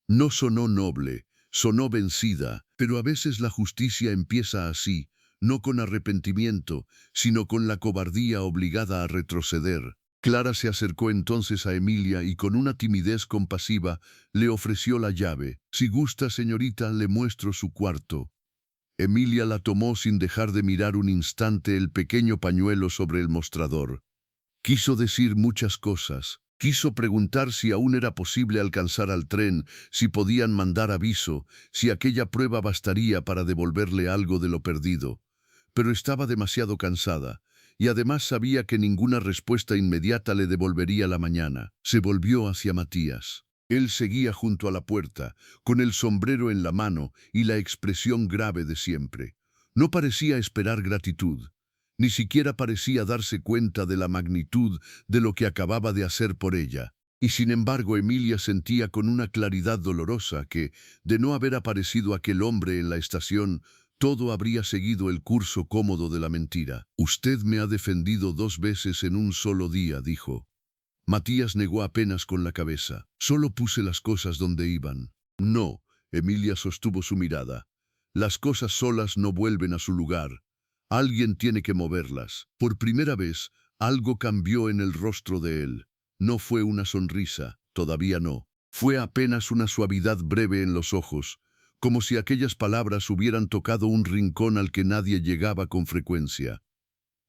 No sonó noble, sonó vencida, pero a veces la justicia empieza así, no con arrepentimiento, sino con la cobardía obligada a retroceder. Clara se acercó entonces a Emilia y con una timidez compasiva le ofreció la llave. «Si gusta, señorita, le muestro su cuarto». Emilia la tomó sin dejar de mirar un instante el pequeño pañuelo sobre el mostrador. Quiso decir muchas cosas. Quiso preguntar si aún era posible alcanzar al tren, si podían mandar aviso, si aquella prueba bastaría para devolverle algo de lo perdido. Pero estaba demasiado cansada, y además sabía que ninguna respuesta inmediata le devolvería la mañana. Se volvió hacia Matías. Él seguía junto a la puerta, con el sombrero en la mano y la expresión grave de siempre. No parecía esperar gratitud. Ni siquiera parecía darse cuenta de la magnitud de lo que acababa de hacer por ella. Y sin embargo Emilia sentía con una claridad dolorosa que, de no haber aparecido aquel hombre en la estación, todo habría seguido el curso cómodo de la mentira. «Usted me ha defendido 2 veces en un solo día», dijo. Matías negó apenas con la cabeza. «Solo puse las cosas donde iban». «No», Emilia sostuvo su mirada. «Las cosas solas no vuelven a su lugar. Alguien tiene que moverlas». Por primera vez, algo cambió en el rostro de él. No fue una sonrisa, todavía no. Fue apenas una suavidad breve en los ojos, como si aquellas palabras hubieran tocado un rincón al que nadie llegaba con frecuencia.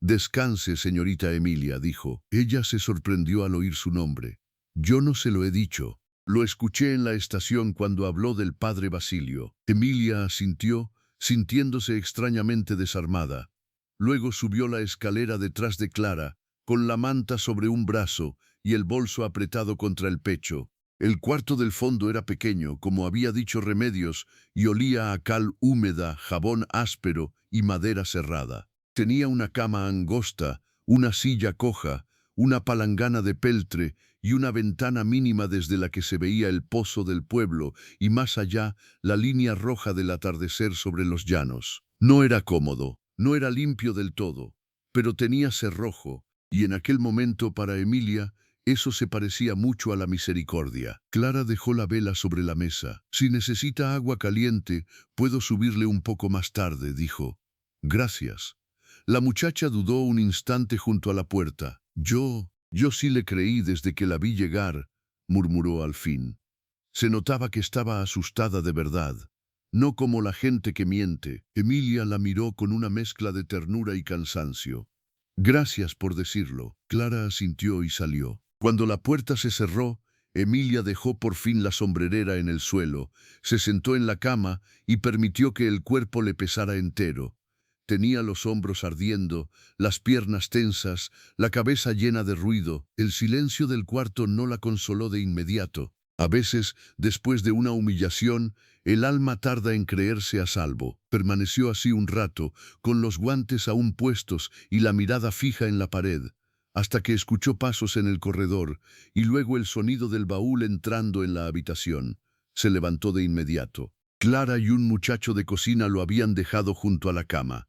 «Descanse, señorita Emilia», dijo. Ella se sorprendió al oír su nombre. «Yo no se lo he dicho. Lo escuché en la estación cuando habló del padre Basilio». Emilia asintió, sintiéndose extrañamente desarmada. Luego subió la escalera detrás de Clara, con la manta sobre un brazo y el bolso apretado contra el pecho. El cuarto del fondo era pequeño, como había dicho Remedios, y olía a cal húmeda, jabón áspero y madera cerrada. Tenía una cama angosta, una silla coja, una palangana de peltre y una ventana mínima desde la que se veía el pozo del pueblo y más allá la línea roja del atardecer sobre los llanos. No era cómodo, no era limpio del todo, pero tenía cerrojo, y en aquel momento para Emilia eso se parecía mucho a la misericordia. Clara dejó la vela sobre la mesa. «Si necesita agua caliente, puedo subirle un poco más tarde», dijo. «Gracias». La muchacha dudó un instante junto a la puerta. Yo sí le creí desde que la vi llegar», murmuró al fin. Se notaba que estaba asustada de verdad, no como la gente que miente. Emilia la miró con una mezcla de ternura y cansancio. «Gracias por decirlo». Clara asintió y salió. Cuando la puerta se cerró, Emilia dejó por fin la sombrerera en el suelo, se sentó en la cama y permitió que el cuerpo le pesara entero. Tenía los hombros ardiendo, las piernas tensas, la cabeza llena de ruido. El silencio del cuarto no la consoló de inmediato. A veces, después de una humillación, el alma tarda en creerse a salvo. Permaneció así un rato, con los guantes aún puestos y la mirada fija en la pared, hasta que escuchó pasos en el corredor y luego el sonido del baúl entrando en la habitación. Se levantó de inmediato. Clara y un muchacho de cocina lo habían dejado junto a la cama.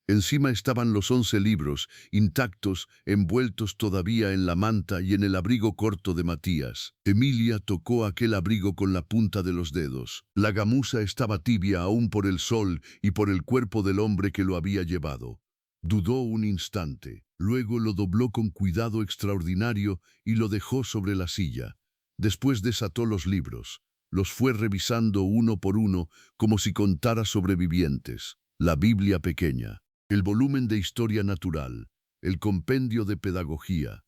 Encima estaban los 11 libros, intactos, envueltos todavía en la manta y en el abrigo corto de Matías. Emilia tocó aquel abrigo con la punta de los dedos. La gamuza estaba tibia aún por el sol y por el cuerpo del hombre que lo había llevado. Dudó un instante, luego lo dobló con cuidado extraordinario y lo dejó sobre la silla. Después desató los libros. Los fue revisando uno por uno como si contara sobrevivientes. La Biblia pequeña, el volumen de historia natural, el compendio de pedagogía,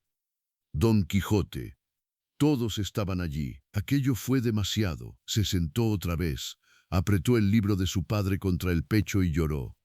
Don Quijote. Todos estaban allí. Aquello fue demasiado. Se sentó otra vez, apretó el libro de su padre contra el pecho y lloró.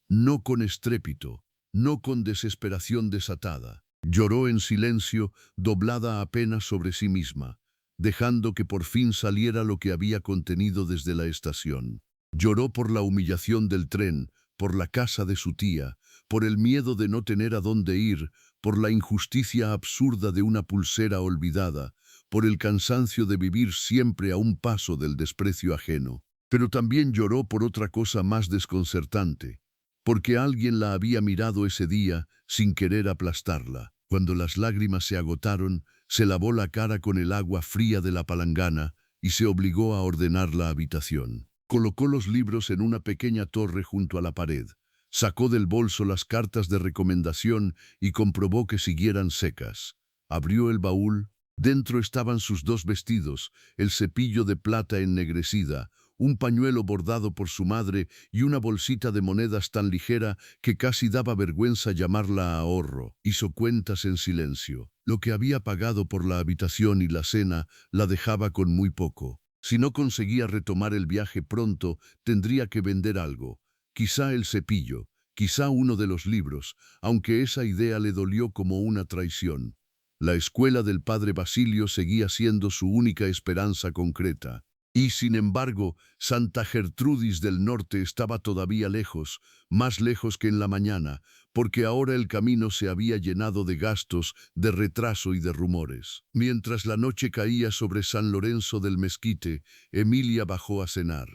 No con estrépito, no con desesperación desatada. Lloró en silencio, doblada apenas sobre sí misma, dejando que por fin saliera lo que había contenido desde la estación. Lloró por la humillación del tren, por la casa de su tía, por el miedo de no tener a dónde ir, por la injusticia absurda de una pulsera olvidada, por el cansancio de vivir siempre a un paso del desprecio ajeno. Pero también lloró por otra cosa más desconcertante, porque alguien la había mirado ese día sin querer aplastarla. Cuando las lágrimas se agotaron, se lavó la cara con el agua fría de la palangana y se obligó a ordenar la habitación. Colocó los libros en una pequeña torre junto a la pared. Sacó del bolso las cartas de recomendación y comprobó que siguieran secas. Abrió el baúl. Dentro estaban sus 2 vestidos, el cepillo de plata ennegrecida, un pañuelo bordado por su madre y una bolsita de monedas tan ligera que casi daba vergüenza llamarla ahorro. Hizo cuentas en silencio. Lo que había pagado por la habitación y la cena la dejaba con muy poco. Si no conseguía retomar el viaje pronto, tendría que vender algo. Quizá el cepillo, quizá uno de los libros, aunque esa idea le dolió como una traición. La escuela del padre Basilio seguía siendo su única esperanza concreta. Y, sin embargo, Santa Gertrudis del Norte estaba todavía lejos, más lejos que en la mañana, porque ahora el camino se había llenado de gastos, de retraso y de rumores. Mientras la noche caía sobre San Lorenzo del Mezquite, Emilia bajó a cenar.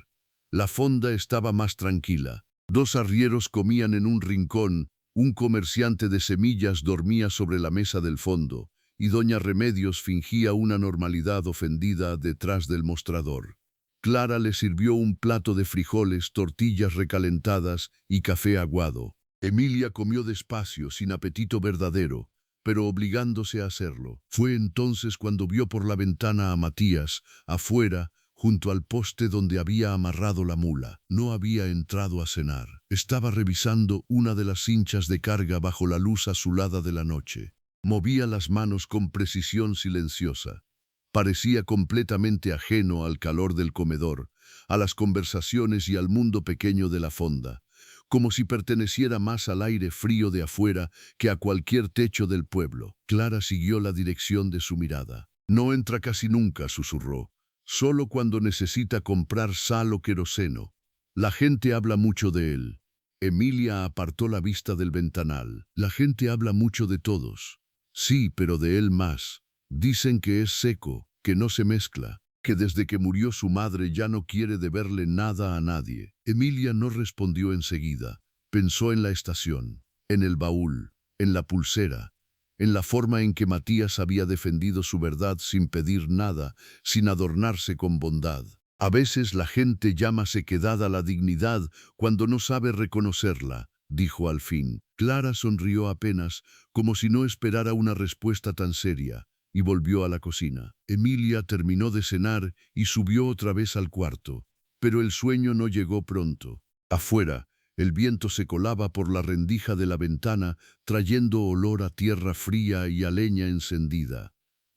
La fonda estaba más tranquila. 2 arrieros comían en un rincón, un comerciante de semillas dormía sobre la mesa del fondo, y doña Remedios fingía una normalidad ofendida detrás del mostrador. Clara le sirvió un plato de frijoles, tortillas recalentadas y café aguado. Emilia comió despacio, sin apetito verdadero, pero obligándose a hacerlo. Fue entonces cuando vio por la ventana a Matías, afuera, junto al poste donde había amarrado la mula. No había entrado a cenar. Estaba revisando una de las cinchas de carga bajo la luz azulada de la noche. Movía las manos con precisión silenciosa. Parecía completamente ajeno al calor del comedor, a las conversaciones y al mundo pequeño de la fonda, como si perteneciera más al aire frío de afuera que a cualquier techo del pueblo. Clara siguió la dirección de su mirada. No entra casi nunca, susurró. Solo cuando necesita comprar sal o queroseno. La gente habla mucho de él. Emilia apartó la vista del ventanal. La gente habla mucho de todos. Sí, pero de él más. Dicen que es seco, que no se mezcla, que desde que murió su madre ya no quiere deberle nada a nadie. Emilia no respondió enseguida. Pensó en la estación, en el baúl, en la pulsera, en la forma en que Matías había defendido su verdad sin pedir nada, sin adornarse con bondad. A veces la gente llama sequedad a la dignidad cuando no sabe reconocerla, dijo al fin. Clara sonrió apenas, como si no esperara una respuesta tan seria, y volvió a la cocina. Emilia terminó de cenar y subió otra vez al cuarto, pero el sueño no llegó pronto. Afuera, el viento se colaba por la rendija de la ventana, trayendo olor a tierra fría y a leña encendida.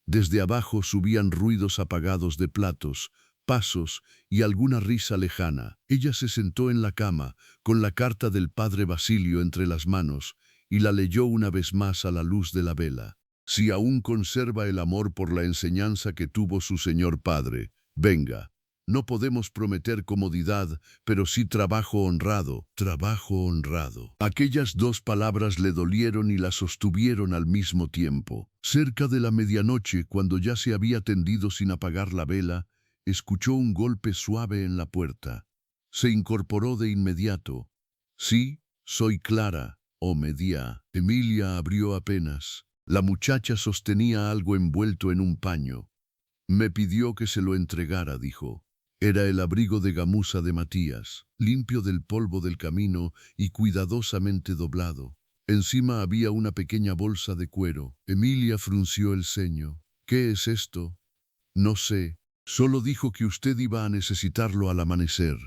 Desde abajo subían ruidos apagados de platos, pasos y alguna risa lejana. Ella se sentó en la cama, con la carta del padre Basilio entre las manos, y la leyó una vez más a la luz de la vela. Si aún conserva el amor por la enseñanza que tuvo su señor padre, venga. No podemos prometer comodidad, pero sí trabajo honrado, trabajo honrado. Aquellas 2 palabras le dolieron y la sostuvieron al mismo tiempo. Cerca de la medianoche, cuando ya se había tendido sin apagar la vela, escuchó un golpe suave en la puerta. Se incorporó de inmediato. Sí, soy Clara, oh Medía. Emilia abrió apenas. La muchacha sostenía algo envuelto en un paño. Me pidió que se lo entregara, dijo. Era el abrigo de gamuza de Matías, limpio del polvo del camino y cuidadosamente doblado. Encima había una pequeña bolsa de cuero. Emilia frunció el ceño. ¿Qué es esto? No sé. Solo dijo que usted iba a necesitarlo al amanecer.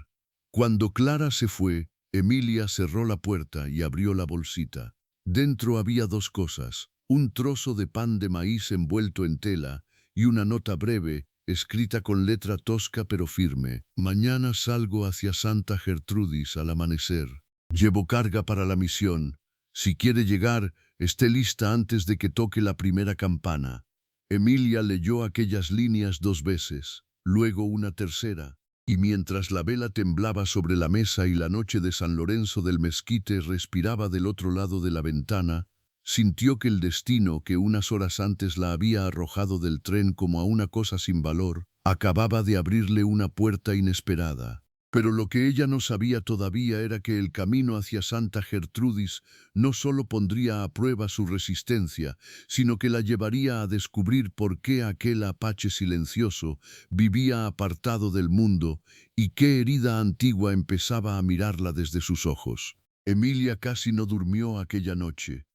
Cuando Clara se fue, Emilia cerró la puerta y abrió la bolsita. Dentro había 2 cosas, un trozo de pan de maíz envuelto en tela y una nota breve, escrita con letra tosca pero firme. Mañana salgo hacia Santa Gertrudis al amanecer. Llevo carga para la misión. Si quiere llegar, esté lista antes de que toque la primera campana. Emilia leyó aquellas líneas 2 veces, luego una tercera, y mientras la vela temblaba sobre la mesa y la noche de San Lorenzo del Mezquite respiraba del otro lado de la ventana, sintió que el destino que unas horas antes la había arrojado del tren como a una cosa sin valor, acababa de abrirle una puerta inesperada. Pero lo que ella no sabía todavía era que el camino hacia Santa Gertrudis no solo pondría a prueba su resistencia, sino que la llevaría a descubrir por qué aquel apache silencioso vivía apartado del mundo y qué herida antigua empezaba a mirarla desde sus ojos. Emilia casi no durmió aquella noche.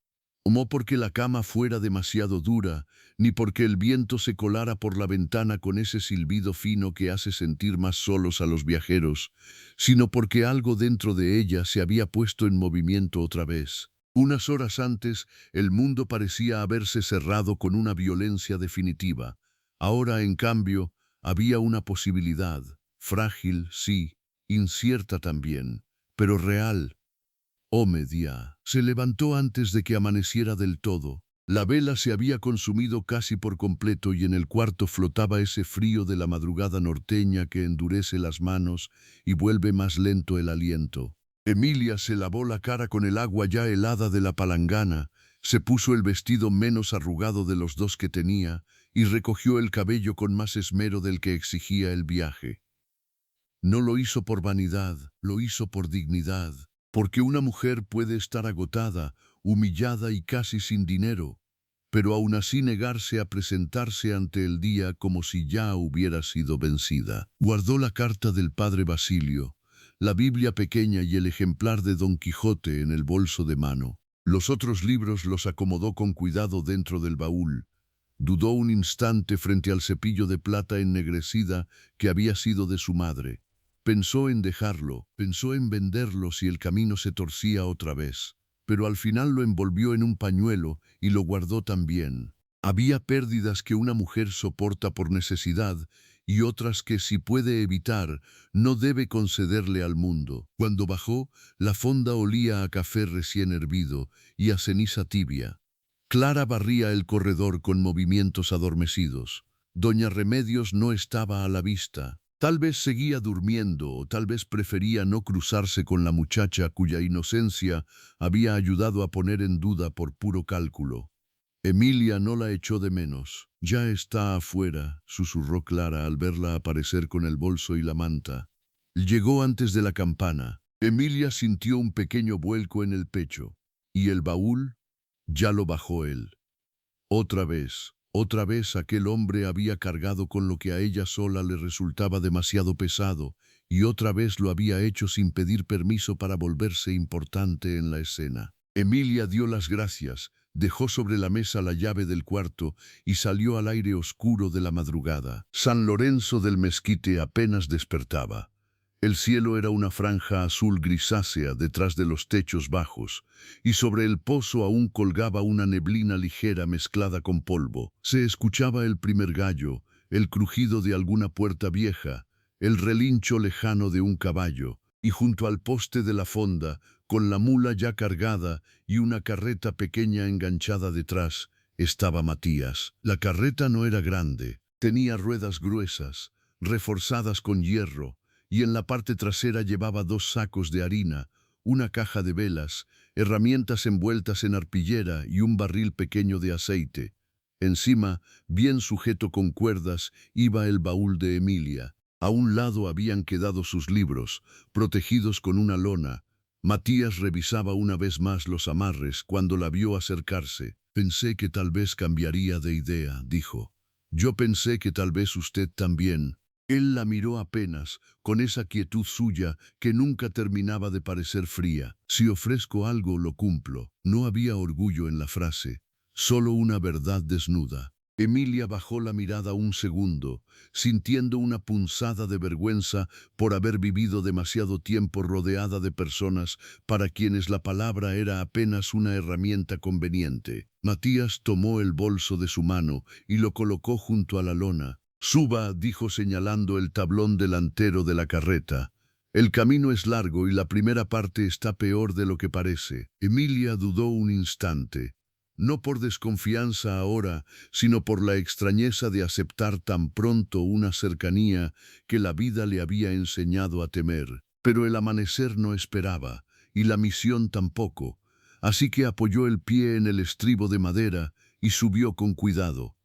No porque la cama fuera demasiado dura, ni porque el viento se colara por la ventana con ese silbido fino que hace sentir más solos a los viajeros, sino porque algo dentro de ella se había puesto en movimiento otra vez. Unas horas antes, el mundo parecía haberse cerrado con una violencia definitiva. Ahora, en cambio, había una posibilidad, frágil, sí, incierta también, pero real. Omedia se levantó antes de que amaneciera del todo. La vela se había consumido casi por completo y en el cuarto flotaba ese frío de la madrugada norteña que endurece las manos y vuelve más lento el aliento. Emilia se lavó la cara con el agua ya helada de la palangana, se puso el vestido menos arrugado de los dos que tenía y recogió el cabello con más esmero del que exigía el viaje. No lo hizo por vanidad, lo hizo por dignidad. Porque una mujer puede estar agotada, humillada y casi sin dinero, pero aún así negarse a presentarse ante el día como si ya hubiera sido vencida. Guardó la carta del padre Basilio, la Biblia pequeña y el ejemplar de Don Quijote en el bolso de mano. Los otros libros los acomodó con cuidado dentro del baúl. Dudó un instante frente al cepillo de plata ennegrecida que había sido de su madre. Pensó en dejarlo, pensó en venderlo si el camino se torcía otra vez, pero al final lo envolvió en un pañuelo y lo guardó también. Había pérdidas que una mujer soporta por necesidad y otras que, si puede evitar, no debe concederle al mundo. Cuando bajó, la fonda olía a café recién hervido y a ceniza tibia. Clara barría el corredor con movimientos adormecidos. Doña Remedios no estaba a la vista. Tal vez seguía durmiendo o tal vez prefería no cruzarse con la muchacha cuya inocencia había ayudado a poner en duda por puro cálculo. Emilia no la echó de menos. Ya está afuera, susurró Clara al verla aparecer con el bolso y la manta. Llegó antes de la campana. Emilia sintió un pequeño vuelco en el pecho. ¿Y el baúl? Ya lo bajó él. Otra vez aquel hombre había cargado con lo que a ella sola le resultaba demasiado pesado, y otra vez lo había hecho sin pedir permiso para volverse importante en la escena. Emilia dio las gracias, dejó sobre la mesa la llave del cuarto y salió al aire oscuro de la madrugada. San Lorenzo del Mezquite apenas despertaba. El cielo era una franja azul grisácea detrás de los techos bajos, y sobre el pozo aún colgaba una neblina ligera mezclada con polvo. Se escuchaba el primer gallo, el crujido de alguna puerta vieja, el relincho lejano de un caballo, y junto al poste de la fonda, con la mula ya cargada y una carreta pequeña enganchada detrás, estaba Matías. La carreta no era grande, tenía ruedas gruesas, reforzadas con hierro, y en la parte trasera llevaba 2 sacos de harina, una caja de velas, herramientas envueltas en arpillera y un barril pequeño de aceite. Encima, bien sujeto con cuerdas, iba el baúl de Emilia. A un lado habían quedado sus libros, protegidos con una lona. Matías revisaba una vez más los amarres cuando la vio acercarse. Pensé que tal vez cambiaría de idea, dijo. Yo pensé que tal vez usted también. Él la miró apenas, con esa quietud suya que nunca terminaba de parecer fría. Si ofrezco algo, lo cumplo. No había orgullo en la frase, solo una verdad desnuda. Emilia bajó la mirada un segundo, sintiendo una punzada de vergüenza por haber vivido demasiado tiempo rodeada de personas para quienes la palabra era apenas una herramienta conveniente. Matías tomó el bolso de su mano y lo colocó junto a la lona. Suba, dijo señalando el tablón delantero de la carreta. El camino es largo y la primera parte está peor de lo que parece. Emilia dudó un instante, no por desconfianza ahora, sino por la extrañeza de aceptar tan pronto una cercanía que la vida le había enseñado a temer. Pero el amanecer no esperaba, y la misión tampoco, así que apoyó el pie en el estribo de madera y subió con cuidado.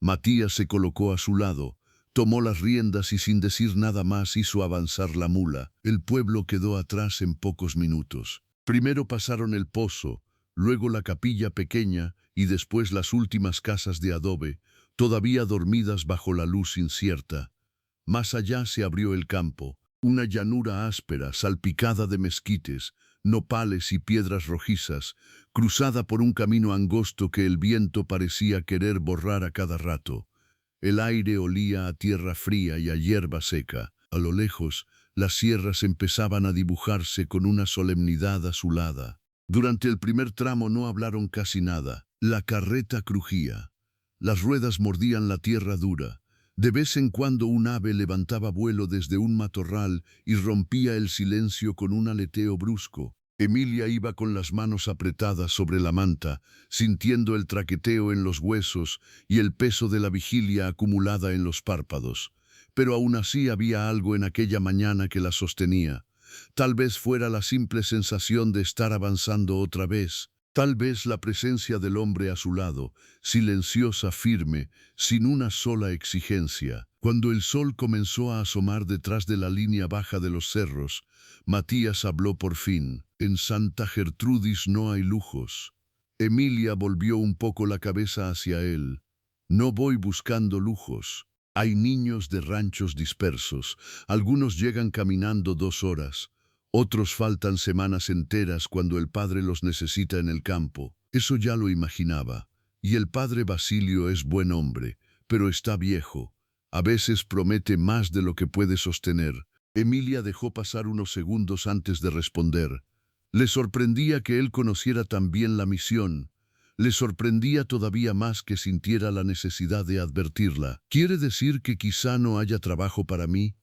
Matías se colocó a su lado, Tomó las riendas y sin decir nada más hizo avanzar la mula. El pueblo quedó atrás en pocos minutos. Primero pasaron el pozo, luego la capilla pequeña y después las últimas casas de adobe, todavía dormidas bajo la luz incierta. Más allá se abrió el campo, una llanura áspera, salpicada de mezquites, nopales y piedras rojizas, cruzada por un camino angosto que el viento parecía querer borrar a cada rato. El aire olía a tierra fría y a hierba seca. A lo lejos, las sierras empezaban a dibujarse con una solemnidad azulada. Durante el primer tramo no hablaron casi nada. La carreta crujía. Las ruedas mordían la tierra dura. De vez en cuando un ave levantaba vuelo desde un matorral y rompía el silencio con un aleteo brusco. Emilia iba con las manos apretadas sobre la manta, sintiendo el traqueteo en los huesos y el peso de la vigilia acumulada en los párpados. Pero aún así había algo en aquella mañana que la sostenía. Tal vez fuera la simple sensación de estar avanzando otra vez. Tal vez la presencia del hombre a su lado, silenciosa, firme, sin una sola exigencia. Cuando el sol comenzó a asomar detrás de la línea baja de los cerros, Matías habló por fin. En Santa Gertrudis no hay lujos. Emilia volvió un poco la cabeza hacia él. No voy buscando lujos. Hay niños de ranchos dispersos. Algunos llegan caminando 2 horas. Otros faltan semanas enteras cuando el padre los necesita en el campo. Eso ya lo imaginaba. Y el padre Basilio es buen hombre, pero está viejo. A veces promete más de lo que puede sostener. Emilia dejó pasar unos segundos antes de responder. Le sorprendía que él conociera tan bien la misión. Le sorprendía todavía más que sintiera la necesidad de advertirla. ¿Quiere decir que quizá no haya trabajo para mí?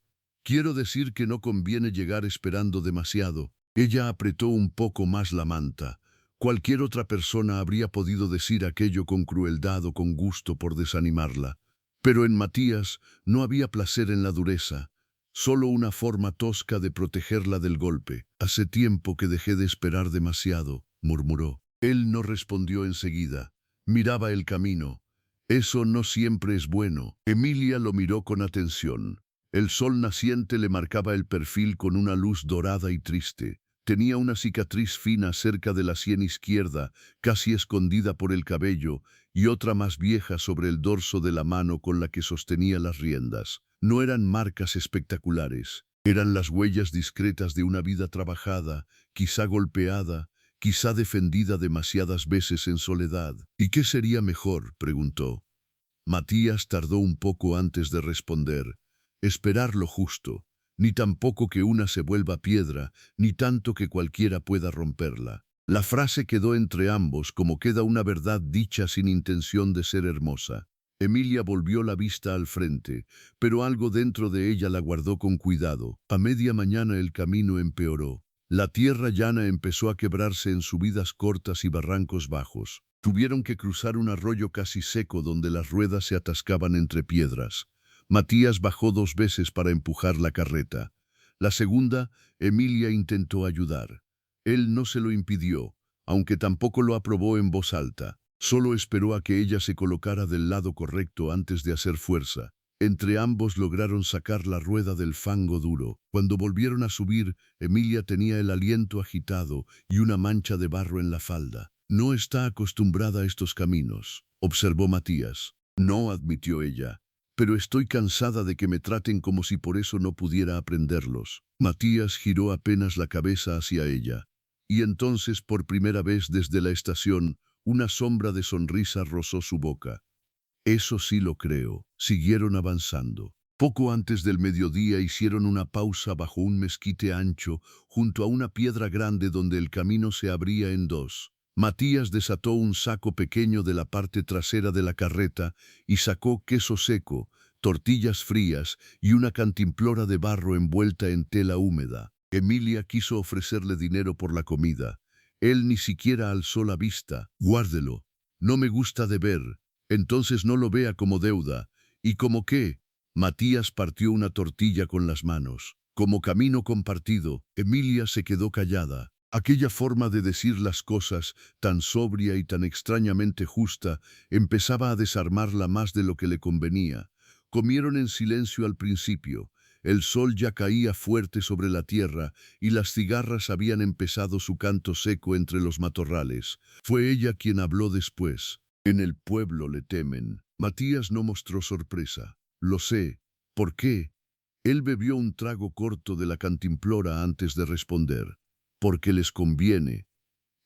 Quiero decir que no conviene llegar esperando demasiado. Ella apretó un poco más la manta. Cualquier otra persona habría podido decir aquello con crueldad o con gusto por desanimarla. Pero en Matías no había placer en la dureza, solo una forma tosca de protegerla del golpe. Hace tiempo que dejé de esperar demasiado, murmuró. Él no respondió enseguida. Miraba el camino. Eso no siempre es bueno. Emilia lo miró con atención. El sol naciente le marcaba el perfil con una luz dorada y triste. Tenía una cicatriz fina cerca de la sien izquierda, casi escondida por el cabello, y otra más vieja sobre el dorso de la mano con la que sostenía las riendas. No eran marcas espectaculares, eran las huellas discretas de una vida trabajada, quizá golpeada, quizá defendida demasiadas veces en soledad. ¿Y qué sería mejor?, preguntó. Matías tardó un poco antes de responder. Esperar lo justo, ni tampoco que una se vuelva piedra, ni tanto que cualquiera pueda romperla. La frase quedó entre ambos como queda una verdad dicha sin intención de ser hermosa. Emilia volvió la vista al frente, pero algo dentro de ella la guardó con cuidado. A media mañana el camino empeoró. La tierra llana empezó a quebrarse en subidas cortas y barrancos bajos. Tuvieron que cruzar un arroyo casi seco donde las ruedas se atascaban entre piedras. Matías bajó 2 veces para empujar la carreta. La segunda, Emilia intentó ayudar. Él no se lo impidió, aunque tampoco lo aprobó en voz alta. Solo esperó a que ella se colocara del lado correcto antes de hacer fuerza. Entre ambos lograron sacar la rueda del fango duro. Cuando volvieron a subir, Emilia tenía el aliento agitado y una mancha de barro en la falda. No está acostumbrada a estos caminos, observó Matías. No, admitió ella. Pero estoy cansada de que me traten como si por eso no pudiera aprenderlos. Matías giró apenas la cabeza hacia ella. Y entonces, por primera vez desde la estación, una sombra de sonrisa rozó su boca. Eso sí lo creo. Siguieron avanzando. Poco antes del mediodía hicieron una pausa bajo un mezquite ancho, junto a una piedra grande donde el camino se abría en 2. Matías desató un saco pequeño de la parte trasera de la carreta y sacó queso seco, tortillas frías y una cantimplora de barro envuelta en tela húmeda. Emilia quiso ofrecerle dinero por la comida. Él ni siquiera alzó la vista. Guárdelo. No me gusta deber. Entonces no lo vea como deuda. ¿Y como qué? Matías partió una tortilla con las manos. Como camino compartido, Emilia se quedó callada. Aquella forma de decir las cosas, tan sobria y tan extrañamente justa, empezaba a desarmarla más de lo que le convenía. Comieron en silencio al principio. El sol ya caía fuerte sobre la tierra y las cigarras habían empezado su canto seco entre los matorrales. Fue ella quien habló después. En el pueblo le temen. Matías no mostró sorpresa. Lo sé. ¿Por qué? Él bebió un trago corto de la cantimplora antes de responder. Porque les conviene.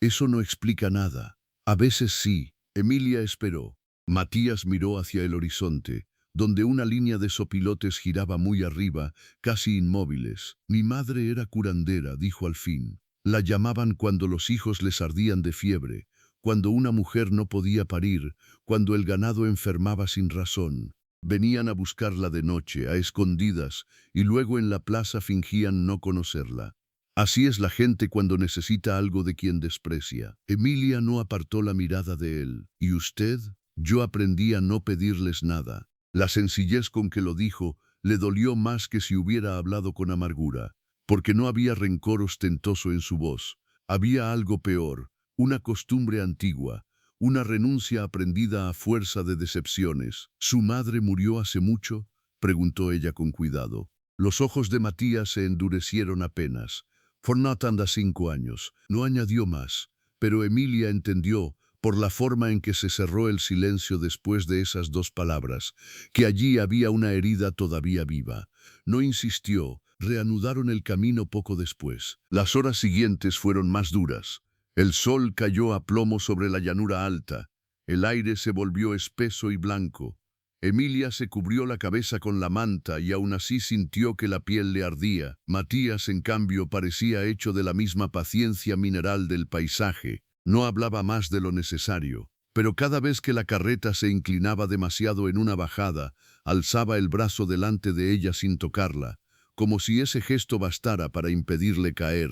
Eso no explica nada. A veces sí. Emilia esperó. Matías miró hacia el horizonte, donde una línea de sopilotes giraba muy arriba, casi inmóviles. Mi madre era curandera, dijo al fin. La llamaban cuando los hijos les ardían de fiebre, cuando una mujer no podía parir, cuando el ganado enfermaba sin razón. Venían a buscarla de noche, a escondidas, y luego en la plaza fingían no conocerla. Así es la gente cuando necesita algo de quien desprecia. Emilia no apartó la mirada de él. ¿Y usted? Yo aprendí a no pedirles nada. La sencillez con que lo dijo le dolió más que si hubiera hablado con amargura, porque no había rencor ostentoso en su voz. Había algo peor, una costumbre antigua, una renuncia aprendida a fuerza de decepciones. ¿Su madre murió hace mucho?, preguntó ella con cuidado. Los ojos de Matías se endurecieron apenas. For not anda 5 años, no añadió más, pero Emilia entendió, por la forma en que se cerró el silencio después de esas 2 palabras, que allí había una herida todavía viva. No insistió, reanudaron el camino poco después. Las horas siguientes fueron más duras. El sol cayó a plomo sobre la llanura alta. El aire se volvió espeso y blanco. Emilia se cubrió la cabeza con la manta y aún así sintió que la piel le ardía. Matías, en cambio, parecía hecho de la misma paciencia mineral del paisaje. No hablaba más de lo necesario, pero cada vez que la carreta se inclinaba demasiado en una bajada, alzaba el brazo delante de ella sin tocarla, como si ese gesto bastara para impedirle caer.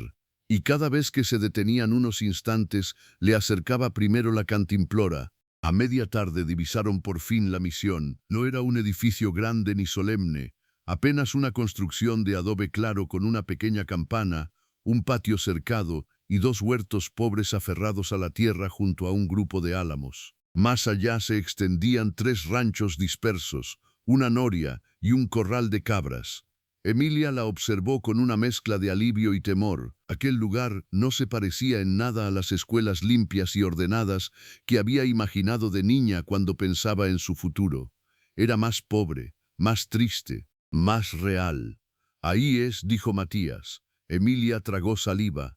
Y cada vez que se detenían unos instantes, le acercaba primero la cantimplora. A media tarde divisaron por fin la misión. No era un edificio grande ni solemne, apenas una construcción de adobe claro con una pequeña campana, un patio cercado y 2 huertos pobres aferrados a la tierra junto a un grupo de álamos. Más allá se extendían 3 ranchos dispersos, una noria y un corral de cabras. Emilia la observó con una mezcla de alivio y temor. Aquel lugar no se parecía en nada a las escuelas limpias y ordenadas que había imaginado de niña cuando pensaba en su futuro. Era más pobre, más triste, más real. Ahí es, dijo Matías. Emilia tragó saliva.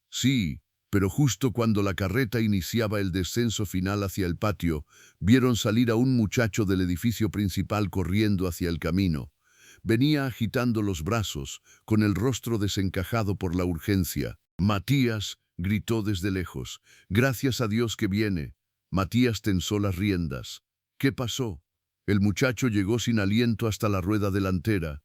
Sí, pero justo cuando la carreta iniciaba el descenso final hacia el patio, vieron salir a un muchacho del edificio principal corriendo hacia el camino. Venía agitando los brazos, con el rostro desencajado por la urgencia. «Matías», gritó desde lejos. «Gracias a Dios que viene». Matías tensó las riendas. «¿Qué pasó?». El muchacho llegó sin aliento hasta la rueda delantera.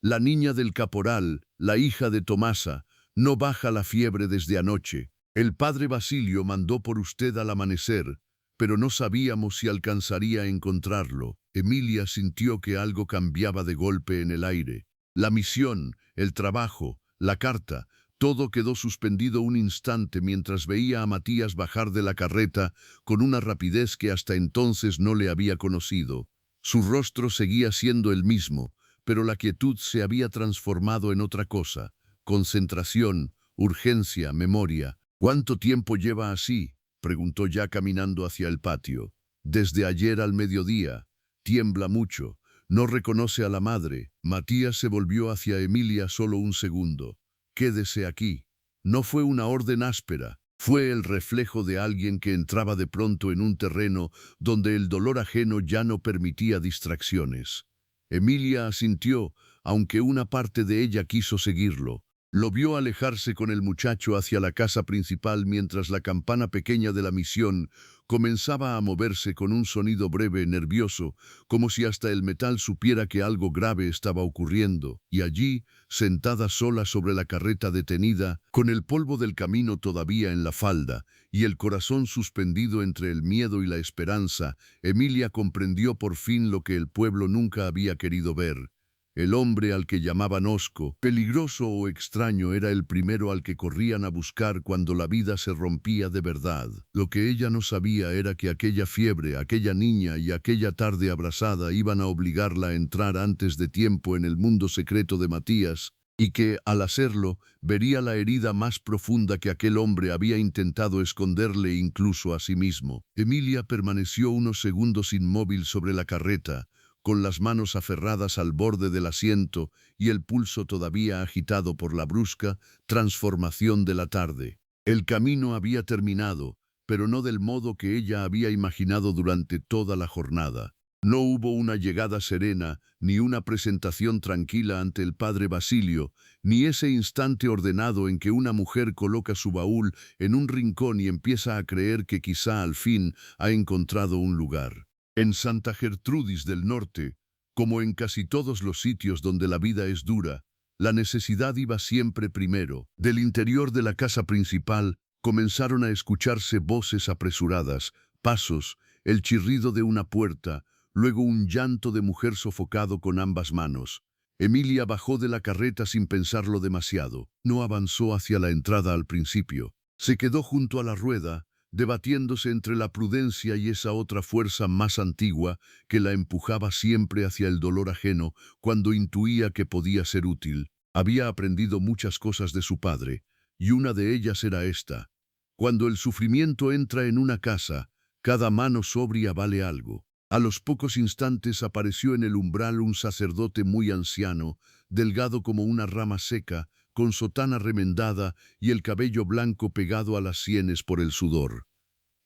«La niña del caporal, la hija de Tomasa, no baja la fiebre desde anoche. El padre Basilio mandó por usted al amanecer, pero no sabíamos si alcanzaría a encontrarlo». Emilia sintió que algo cambiaba de golpe en el aire. La misión, el trabajo, la carta, todo quedó suspendido un instante mientras veía a Matías bajar de la carreta con una rapidez que hasta entonces no le había conocido. Su rostro seguía siendo el mismo, pero la quietud se había transformado en otra cosa: concentración, urgencia, memoria. «¿Cuánto tiempo lleva así?», preguntó ya caminando hacia el patio. «Desde ayer al mediodía. Tiembla mucho. No reconoce a la madre». Matías se volvió hacia Emilia solo un segundo. «Quédese aquí». No fue una orden áspera. Fue el reflejo de alguien que entraba de pronto en un terreno donde el dolor ajeno ya no permitía distracciones. Emilia asintió, aunque una parte de ella quiso seguirlo. Lo vio alejarse con el muchacho hacia la casa principal mientras la campana pequeña de la misión comenzaba a moverse con un sonido breve, nervioso, como si hasta el metal supiera que algo grave estaba ocurriendo. Y allí, sentada sola sobre la carreta detenida, con el polvo del camino todavía en la falda y el corazón suspendido entre el miedo y la esperanza, Emilia comprendió por fin lo que el pueblo nunca había querido ver: El hombre al que llamaban hosco, peligroso o extraño, era el primero al que corrían a buscar cuando la vida se rompía de verdad. Lo que ella no sabía era que aquella fiebre, aquella niña y aquella tarde abrasada iban a obligarla a entrar antes de tiempo en el mundo secreto de Matías, y que, al hacerlo, vería la herida más profunda que aquel hombre había intentado esconderle incluso a sí mismo. Emilia permaneció unos segundos inmóvil sobre la carreta, con las manos aferradas al borde del asiento y el pulso todavía agitado por la brusca transformación de la tarde. El camino había terminado, pero no del modo que ella había imaginado durante toda la jornada. No hubo una llegada serena, ni una presentación tranquila ante el padre Basilio, ni ese instante ordenado en que una mujer coloca su baúl en un rincón y empieza a creer que quizá al fin ha encontrado un lugar. En Santa Gertrudis del Norte, como en casi todos los sitios donde la vida es dura, la necesidad iba siempre primero. Del interior de la casa principal comenzaron a escucharse voces apresuradas, pasos, el chirrido de una puerta, luego un llanto de mujer sofocado con ambas manos. Emilia bajó de la carreta sin pensarlo demasiado. No avanzó hacia la entrada al principio. Se quedó junto a la rueda, debatiéndose entre la prudencia y esa otra fuerza más antigua que la empujaba siempre hacia el dolor ajeno cuando intuía que podía ser útil. Había aprendido muchas cosas de su padre, y una de ellas era esta: cuando el sufrimiento entra en una casa, cada mano sobria vale algo. A los pocos instantes apareció en el umbral un sacerdote muy anciano, delgado como una rama seca, con sotana remendada y el cabello blanco pegado a las sienes por el sudor.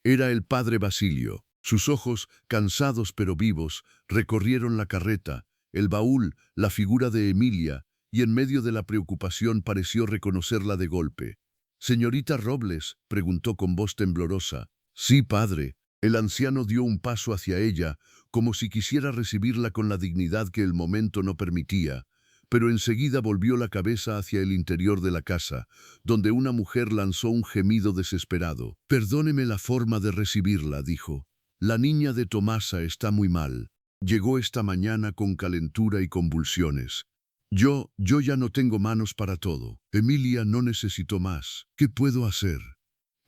Era el padre Basilio. Sus ojos, cansados pero vivos, recorrieron la carreta, el baúl, la figura de Emilia, y en medio de la preocupación pareció reconocerla de golpe. «¿Señorita Robles?», preguntó con voz temblorosa. «Sí, padre». El anciano dio un paso hacia ella, como si quisiera recibirla con la dignidad que el momento no permitía, pero enseguida volvió la cabeza hacia el interior de la casa, donde una mujer lanzó un gemido desesperado. «Perdóneme la forma de recibirla», dijo. «La niña de Tomasa está muy mal. Llegó esta mañana con calentura y convulsiones. Yo ya no tengo manos para todo. Emilia no necesitó más. ¿Qué puedo hacer?».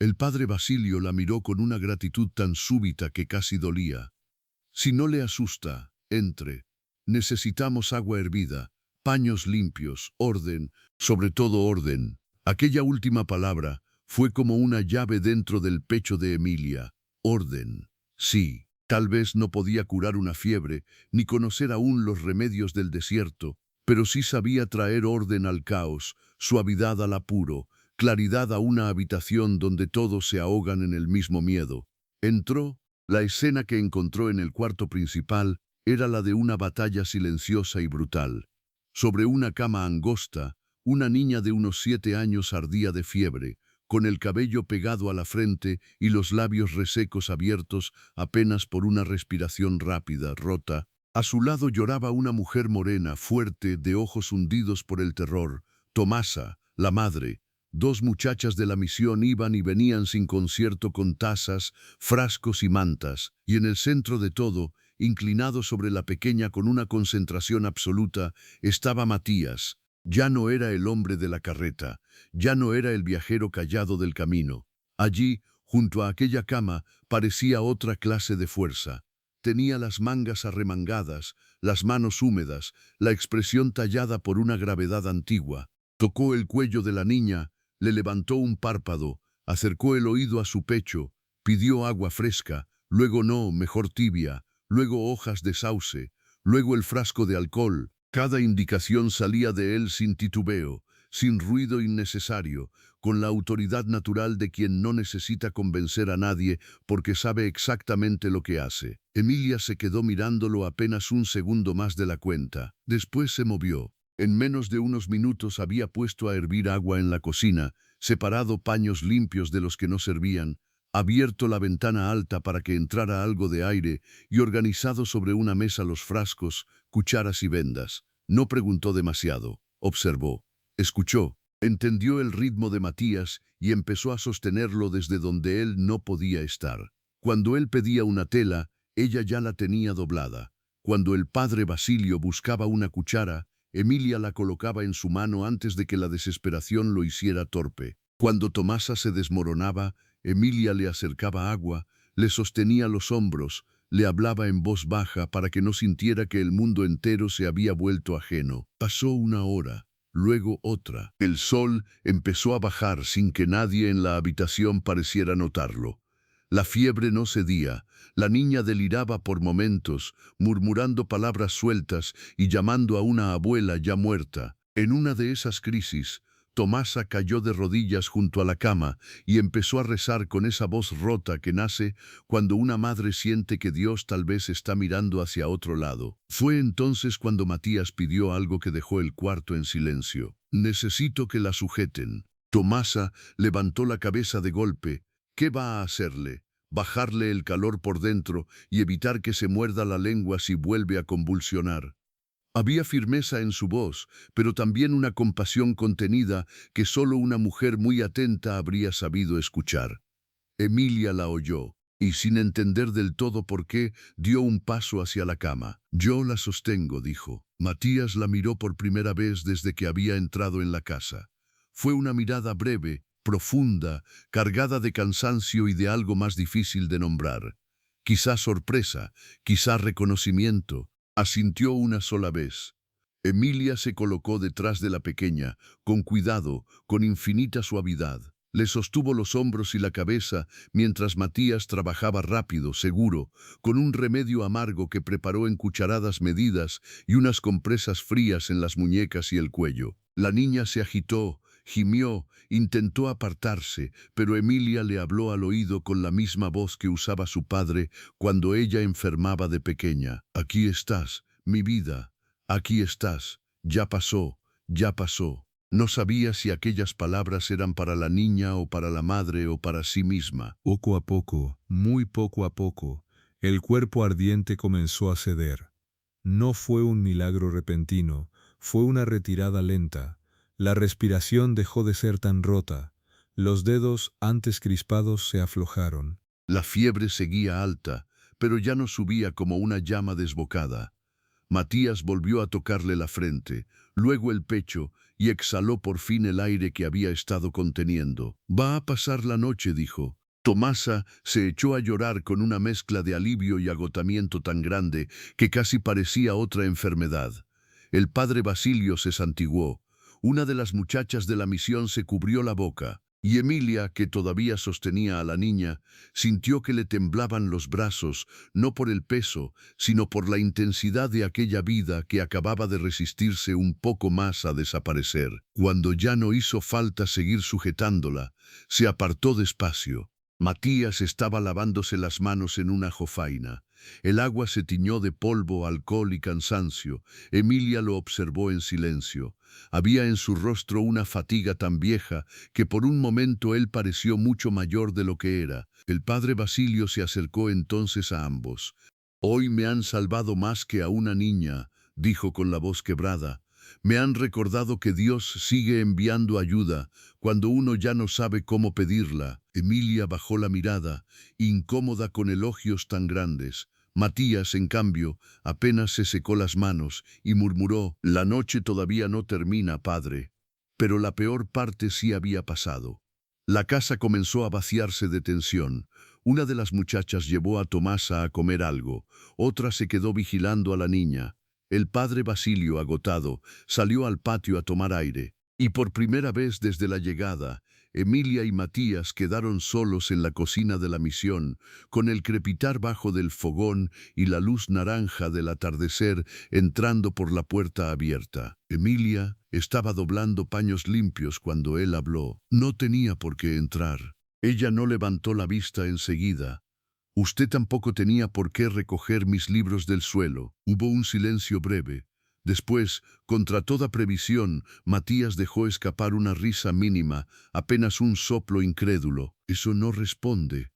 El padre Basilio la miró con una gratitud tan súbita que casi dolía. «Si no le asusta, entre. Necesitamos agua hervida, paños limpios, orden, sobre todo orden». Aquella última palabra fue como una llave dentro del pecho de Emilia. Orden. Sí, tal vez no podía curar una fiebre, ni conocer aún los remedios del desierto, pero sí sabía traer orden al caos, suavidad al apuro, claridad a una habitación donde todos se ahogan en el mismo miedo. Entró. La escena que encontró en el cuarto principal era la de una batalla silenciosa y brutal. Sobre una cama angosta, una niña de unos 7 años ardía de fiebre, con el cabello pegado a la frente y los labios resecos abiertos apenas por una respiración rápida, rota. A su lado lloraba una mujer morena, fuerte, de ojos hundidos por el terror, Tomasa, la madre. 2 muchachas de la misión iban y venían sin concierto con tazas, frascos y mantas, y en el centro de todo, inclinado sobre la pequeña con una concentración absoluta, estaba Matías. Ya no era el hombre de la carreta, ya no era el viajero callado del camino. Allí, junto a aquella cama, parecía otra clase de fuerza. Tenía las mangas arremangadas, las manos húmedas, la expresión tallada por una gravedad antigua. Tocó el cuello de la niña, le levantó un párpado, acercó el oído a su pecho, pidió agua fresca, luego no, mejor tibia, luego hojas de sauce, luego el frasco de alcohol. Cada indicación salía de él sin titubeo, sin ruido innecesario, con la autoridad natural de quien no necesita convencer a nadie porque sabe exactamente lo que hace. Emilia se quedó mirándolo apenas un segundo más de la cuenta. Después se movió. En menos de unos minutos había puesto a hervir agua en la cocina, separado paños limpios de los que no servían, abierto la ventana alta para que entrara algo de aire y organizado sobre una mesa los frascos, cucharas y vendas. No preguntó demasiado, observó, escuchó, entendió el ritmo de Matías y empezó a sostenerlo desde donde él no podía estar. Cuando él pedía una tela, ella ya la tenía doblada. Cuando el padre Basilio buscaba una cuchara, Emilia la colocaba en su mano antes de que la desesperación lo hiciera torpe. Cuando Tomasa se desmoronaba, Emilia le acercaba agua, le sostenía los hombros, le hablaba en voz baja para que no sintiera que el mundo entero se había vuelto ajeno. Pasó una hora, luego otra. El sol empezó a bajar sin que nadie en la habitación pareciera notarlo. La fiebre no cedía, la niña deliraba por momentos, murmurando palabras sueltas y llamando a una abuela ya muerta. En una de esas crisis, Tomasa cayó de rodillas junto a la cama y empezó a rezar con esa voz rota que nace cuando una madre siente que Dios tal vez está mirando hacia otro lado. Fue entonces cuando Matías pidió algo que dejó el cuarto en silencio. «Necesito que la sujeten». Tomasa levantó la cabeza de golpe. ¿Qué va a hacerle? Bajarle el calor por dentro y evitar que se muerda la lengua si vuelve a convulsionar. Había firmeza en su voz, pero también una compasión contenida que solo una mujer muy atenta habría sabido escuchar. Emilia la oyó, y sin entender del todo por qué, dio un paso hacia la cama. «Yo la sostengo», dijo. Matías la miró por primera vez desde que había entrado en la casa. Fue una mirada breve, profunda, cargada de cansancio y de algo más difícil de nombrar. Quizá sorpresa, quizá reconocimiento. Asintió una sola vez. Emilia se colocó detrás de la pequeña, con cuidado, con infinita suavidad. Le sostuvo los hombros y la cabeza mientras Matías trabajaba rápido, seguro, con un remedio amargo que preparó en cucharadas medidas y unas compresas frías en las muñecas y el cuello. La niña se agitó, gimió, intentó apartarse, pero Emilia le habló al oído con la misma voz que usaba su padre cuando ella enfermaba de pequeña. «Aquí estás, mi vida, aquí estás, ya pasó, ya pasó». No sabía si aquellas palabras eran para la niña o para la madre o para sí misma. Poco a poco, muy poco a poco, el cuerpo ardiente comenzó a ceder. No fue un milagro repentino, fue una retirada lenta. La respiración dejó de ser tan rota. Los dedos, antes crispados, se aflojaron. La fiebre seguía alta, pero ya no subía como una llama desbocada. Matías volvió a tocarle la frente, luego el pecho, y exhaló por fin el aire que había estado conteniendo. «Va a pasar la noche», dijo. Tomasa se echó a llorar con una mezcla de alivio y agotamiento tan grande que casi parecía otra enfermedad. El padre Basilio se santiguó. Una de las muchachas de la misión se cubrió la boca. Y Emilia, que todavía sostenía a la niña, sintió que le temblaban los brazos, no por el peso, sino por la intensidad de aquella vida que acababa de resistirse un poco más a desaparecer. Cuando ya no hizo falta seguir sujetándola, se apartó despacio. Matías estaba lavándose las manos en una jofaina. El agua se tiñó de polvo, alcohol y cansancio. Emilia lo observó en silencio. Había en su rostro una fatiga tan vieja que por un momento él pareció mucho mayor de lo que era. El padre Basilio se acercó entonces a ambos. «Hoy me han salvado más que a una niña», dijo con la voz quebrada. «Me han recordado que Dios sigue enviando ayuda cuando uno ya no sabe cómo pedirla». Emilia bajó la mirada, incómoda con elogios tan grandes. Matías, en cambio, apenas se secó las manos y murmuró: «La noche todavía no termina, padre». Pero la peor parte sí había pasado. La casa comenzó a vaciarse de tensión. Una de las muchachas llevó a Tomasa a comer algo, otra se quedó vigilando a la niña. El padre Basilio, agotado, salió al patio a tomar aire. Y por primera vez desde la llegada, Emilia y Matías quedaron solos en la cocina de la misión, con el crepitar bajo del fogón y la luz naranja del atardecer entrando por la puerta abierta. Emilia estaba doblando paños limpios cuando él habló. No tenía por qué entrar. Ella no levantó la vista enseguida. «Usted tampoco tenía por qué recoger mis libros del suelo». Hubo un silencio breve. Después, contra toda previsión, Matías dejó escapar una risa mínima, apenas un soplo incrédulo. «Eso no responde».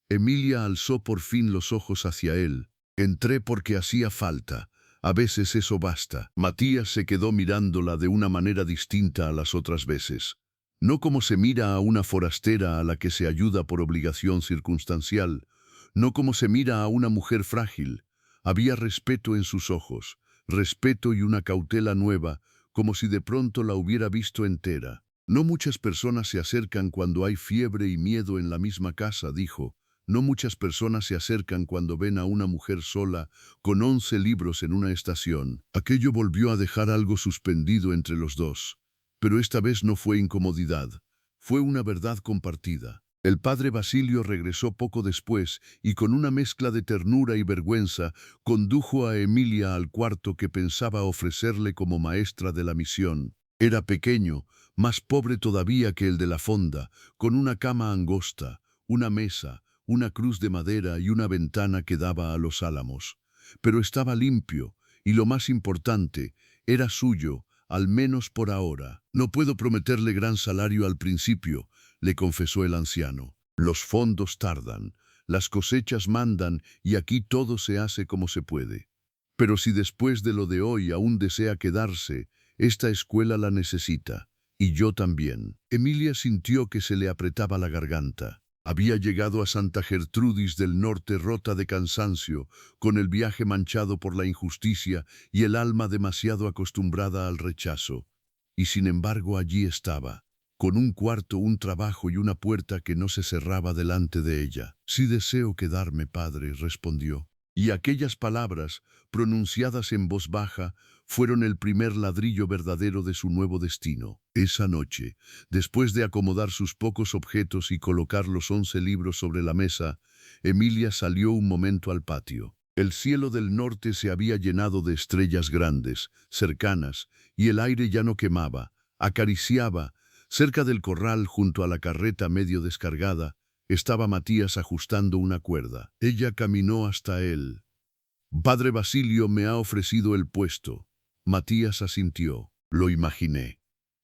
Emilia alzó por fin los ojos hacia él. «Entré porque hacía falta. A veces eso basta». Matías se quedó mirándola de una manera distinta a las otras veces. No como se mira a una forastera a la que se ayuda por obligación circunstancial, no como se mira a una mujer frágil. Había respeto en sus ojos, respeto y una cautela nueva, como si de pronto la hubiera visto entera. No muchas personas se acercan cuando hay fiebre y miedo en la misma casa, dijo. No muchas personas se acercan cuando ven a una mujer sola, con 11 libros en una estación. Aquello volvió a dejar algo suspendido entre los dos. Pero esta vez no fue incomodidad, fue una verdad compartida. El padre Basilio regresó poco después y con una mezcla de ternura y vergüenza condujo a Emilia al cuarto que pensaba ofrecerle como maestra de la misión. Era pequeño, más pobre todavía que el de la fonda, con una cama angosta, una mesa, una cruz de madera y una ventana que daba a los álamos. Pero estaba limpio, y lo más importante, era suyo, al menos por ahora. No puedo prometerle gran salario al principio, le confesó el anciano. Los fondos tardan, las cosechas mandan y aquí todo se hace como se puede. Pero si después de lo de hoy aún desea quedarse, esta escuela la necesita. Y yo también. Emilia sintió que se le apretaba la garganta. Había llegado a Santa Gertrudis del Norte rota de cansancio, con el viaje manchado por la injusticia y el alma demasiado acostumbrada al rechazo. Y sin embargo allí estaba, con un cuarto, un trabajo y una puerta que no se cerraba delante de ella. «Sí deseo quedarme, padre», respondió. Y aquellas palabras, pronunciadas en voz baja, fueron el primer ladrillo verdadero de su nuevo destino. Esa noche, después de acomodar sus pocos objetos y colocar los 11 libros sobre la mesa, Emilia salió un momento al patio. El cielo del norte se había llenado de estrellas grandes, cercanas, y el aire ya no quemaba, acariciaba. Cerca del corral, junto a la carreta medio descargada, estaba Matías ajustando una cuerda. Ella caminó hasta él. «Padre Basilio me ha ofrecido el puesto». Matías asintió. «Lo imaginé.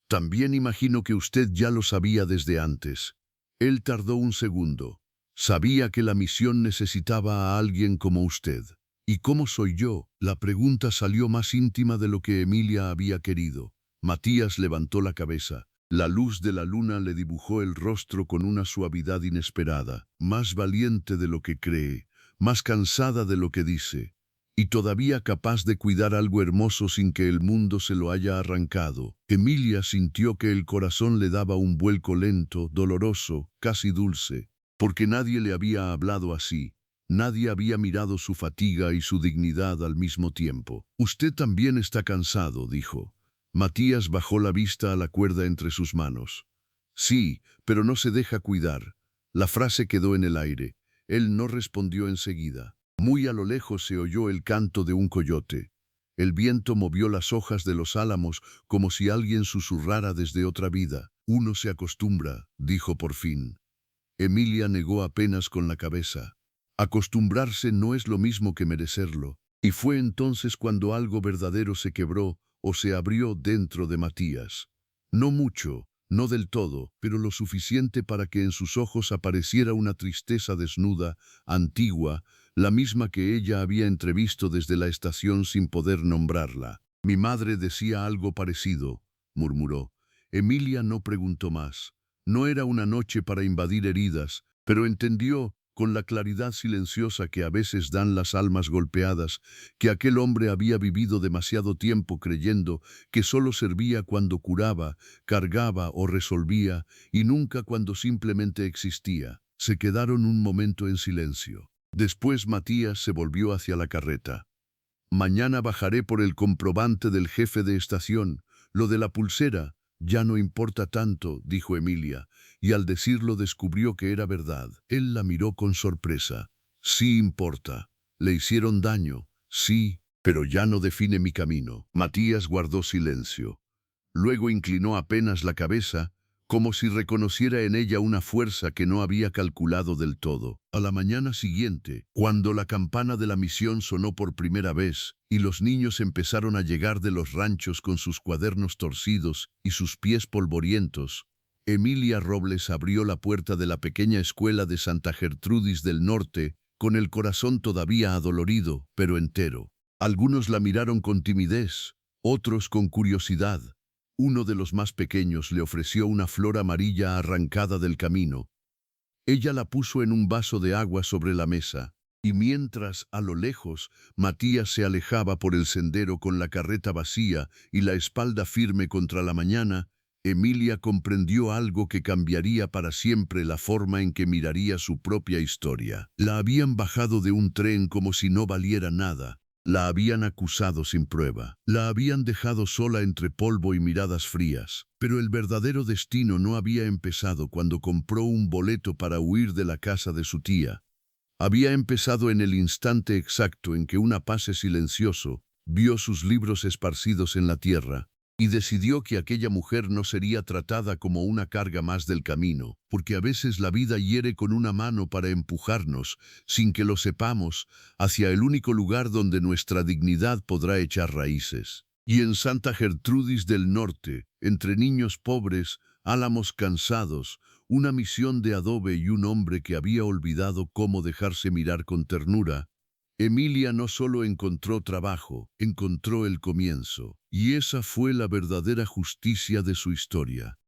También imagino que usted ya lo sabía desde antes». Él tardó un segundo. «Sabía que la misión necesitaba a alguien como usted». «¿Y cómo soy yo?». La pregunta salió más íntima de lo que Emilia había querido. Matías levantó la cabeza. La luz de la luna le dibujó el rostro con una suavidad inesperada. «Más valiente de lo que cree, más cansada de lo que dice, y todavía capaz de cuidar algo hermoso sin que el mundo se lo haya arrancado». Emilia sintió que el corazón le daba un vuelco lento, doloroso, casi dulce, porque nadie le había hablado así. Nadie había mirado su fatiga y su dignidad al mismo tiempo. «Usted también está cansado», dijo. Matías bajó la vista a la cuerda entre sus manos. «Sí, pero no se deja cuidar». La frase quedó en el aire. Él no respondió enseguida. Muy a lo lejos se oyó el canto de un coyote. El viento movió las hojas de los álamos como si alguien susurrara desde otra vida. «Uno se acostumbra», dijo por fin. Emilia negó apenas con la cabeza. Acostumbrarse no es lo mismo que merecerlo. Y fue entonces cuando algo verdadero se quebró o se abrió dentro de Matías. No mucho, no del todo, pero lo suficiente para que en sus ojos apareciera una tristeza desnuda, antigua, la misma que ella había entrevisto desde la estación sin poder nombrarla. «Mi madre decía algo parecido», murmuró. Emilia no preguntó más. No era una noche para invadir heridas, pero entendió, con la claridad silenciosa que a veces dan las almas golpeadas, que aquel hombre había vivido demasiado tiempo creyendo que solo servía cuando curaba, cargaba o resolvía, y nunca cuando simplemente existía. Se quedaron un momento en silencio. Después Matías se volvió hacia la carreta. «Mañana bajaré por el comprobante del jefe de estación. Lo de la pulsera ya no importa tanto», dijo Emilia, y al decirlo descubrió que era verdad. Él la miró con sorpresa. «Sí importa. Le hicieron daño, sí, pero ya no define mi camino». Matías guardó silencio. Luego inclinó apenas la cabeza, como si reconociera en ella una fuerza que no había calculado del todo. A la mañana siguiente, cuando la campana de la misión sonó por primera vez y los niños empezaron a llegar de los ranchos con sus cuadernos torcidos y sus pies polvorientos, Emilia Robles abrió la puerta de la pequeña escuela de Santa Gertrudis del Norte con el corazón todavía adolorido, pero entero. Algunos la miraron con timidez, otros con curiosidad. Uno de los más pequeños le ofreció una flor amarilla arrancada del camino. Ella la puso en un vaso de agua sobre la mesa Y mientras, a lo lejos, Matías se alejaba por el sendero con la carreta vacía y la espalda firme contra la mañana, Emilia comprendió algo que cambiaría para siempre la forma en que miraría su propia historia. La habían bajado de un tren como si no valiera nada. La habían acusado sin prueba. La habían dejado sola entre polvo y miradas frías. Pero el verdadero destino no había empezado cuando compró un boleto para huir de la casa de su tía. Había empezado en el instante exacto en que un apace silencioso vio sus libros esparcidos en la tierra y decidió que aquella mujer no sería tratada como una carga más del camino, porque a veces la vida hiere con una mano para empujarnos, sin que lo sepamos, hacia el único lugar donde nuestra dignidad podrá echar raíces. Y en Santa Gertrudis del Norte, entre niños pobres, álamos cansados, una misión de adobe y un hombre que había olvidado cómo dejarse mirar con ternura, Emilia no solo encontró trabajo, encontró el comienzo, y esa fue la verdadera justicia de su historia.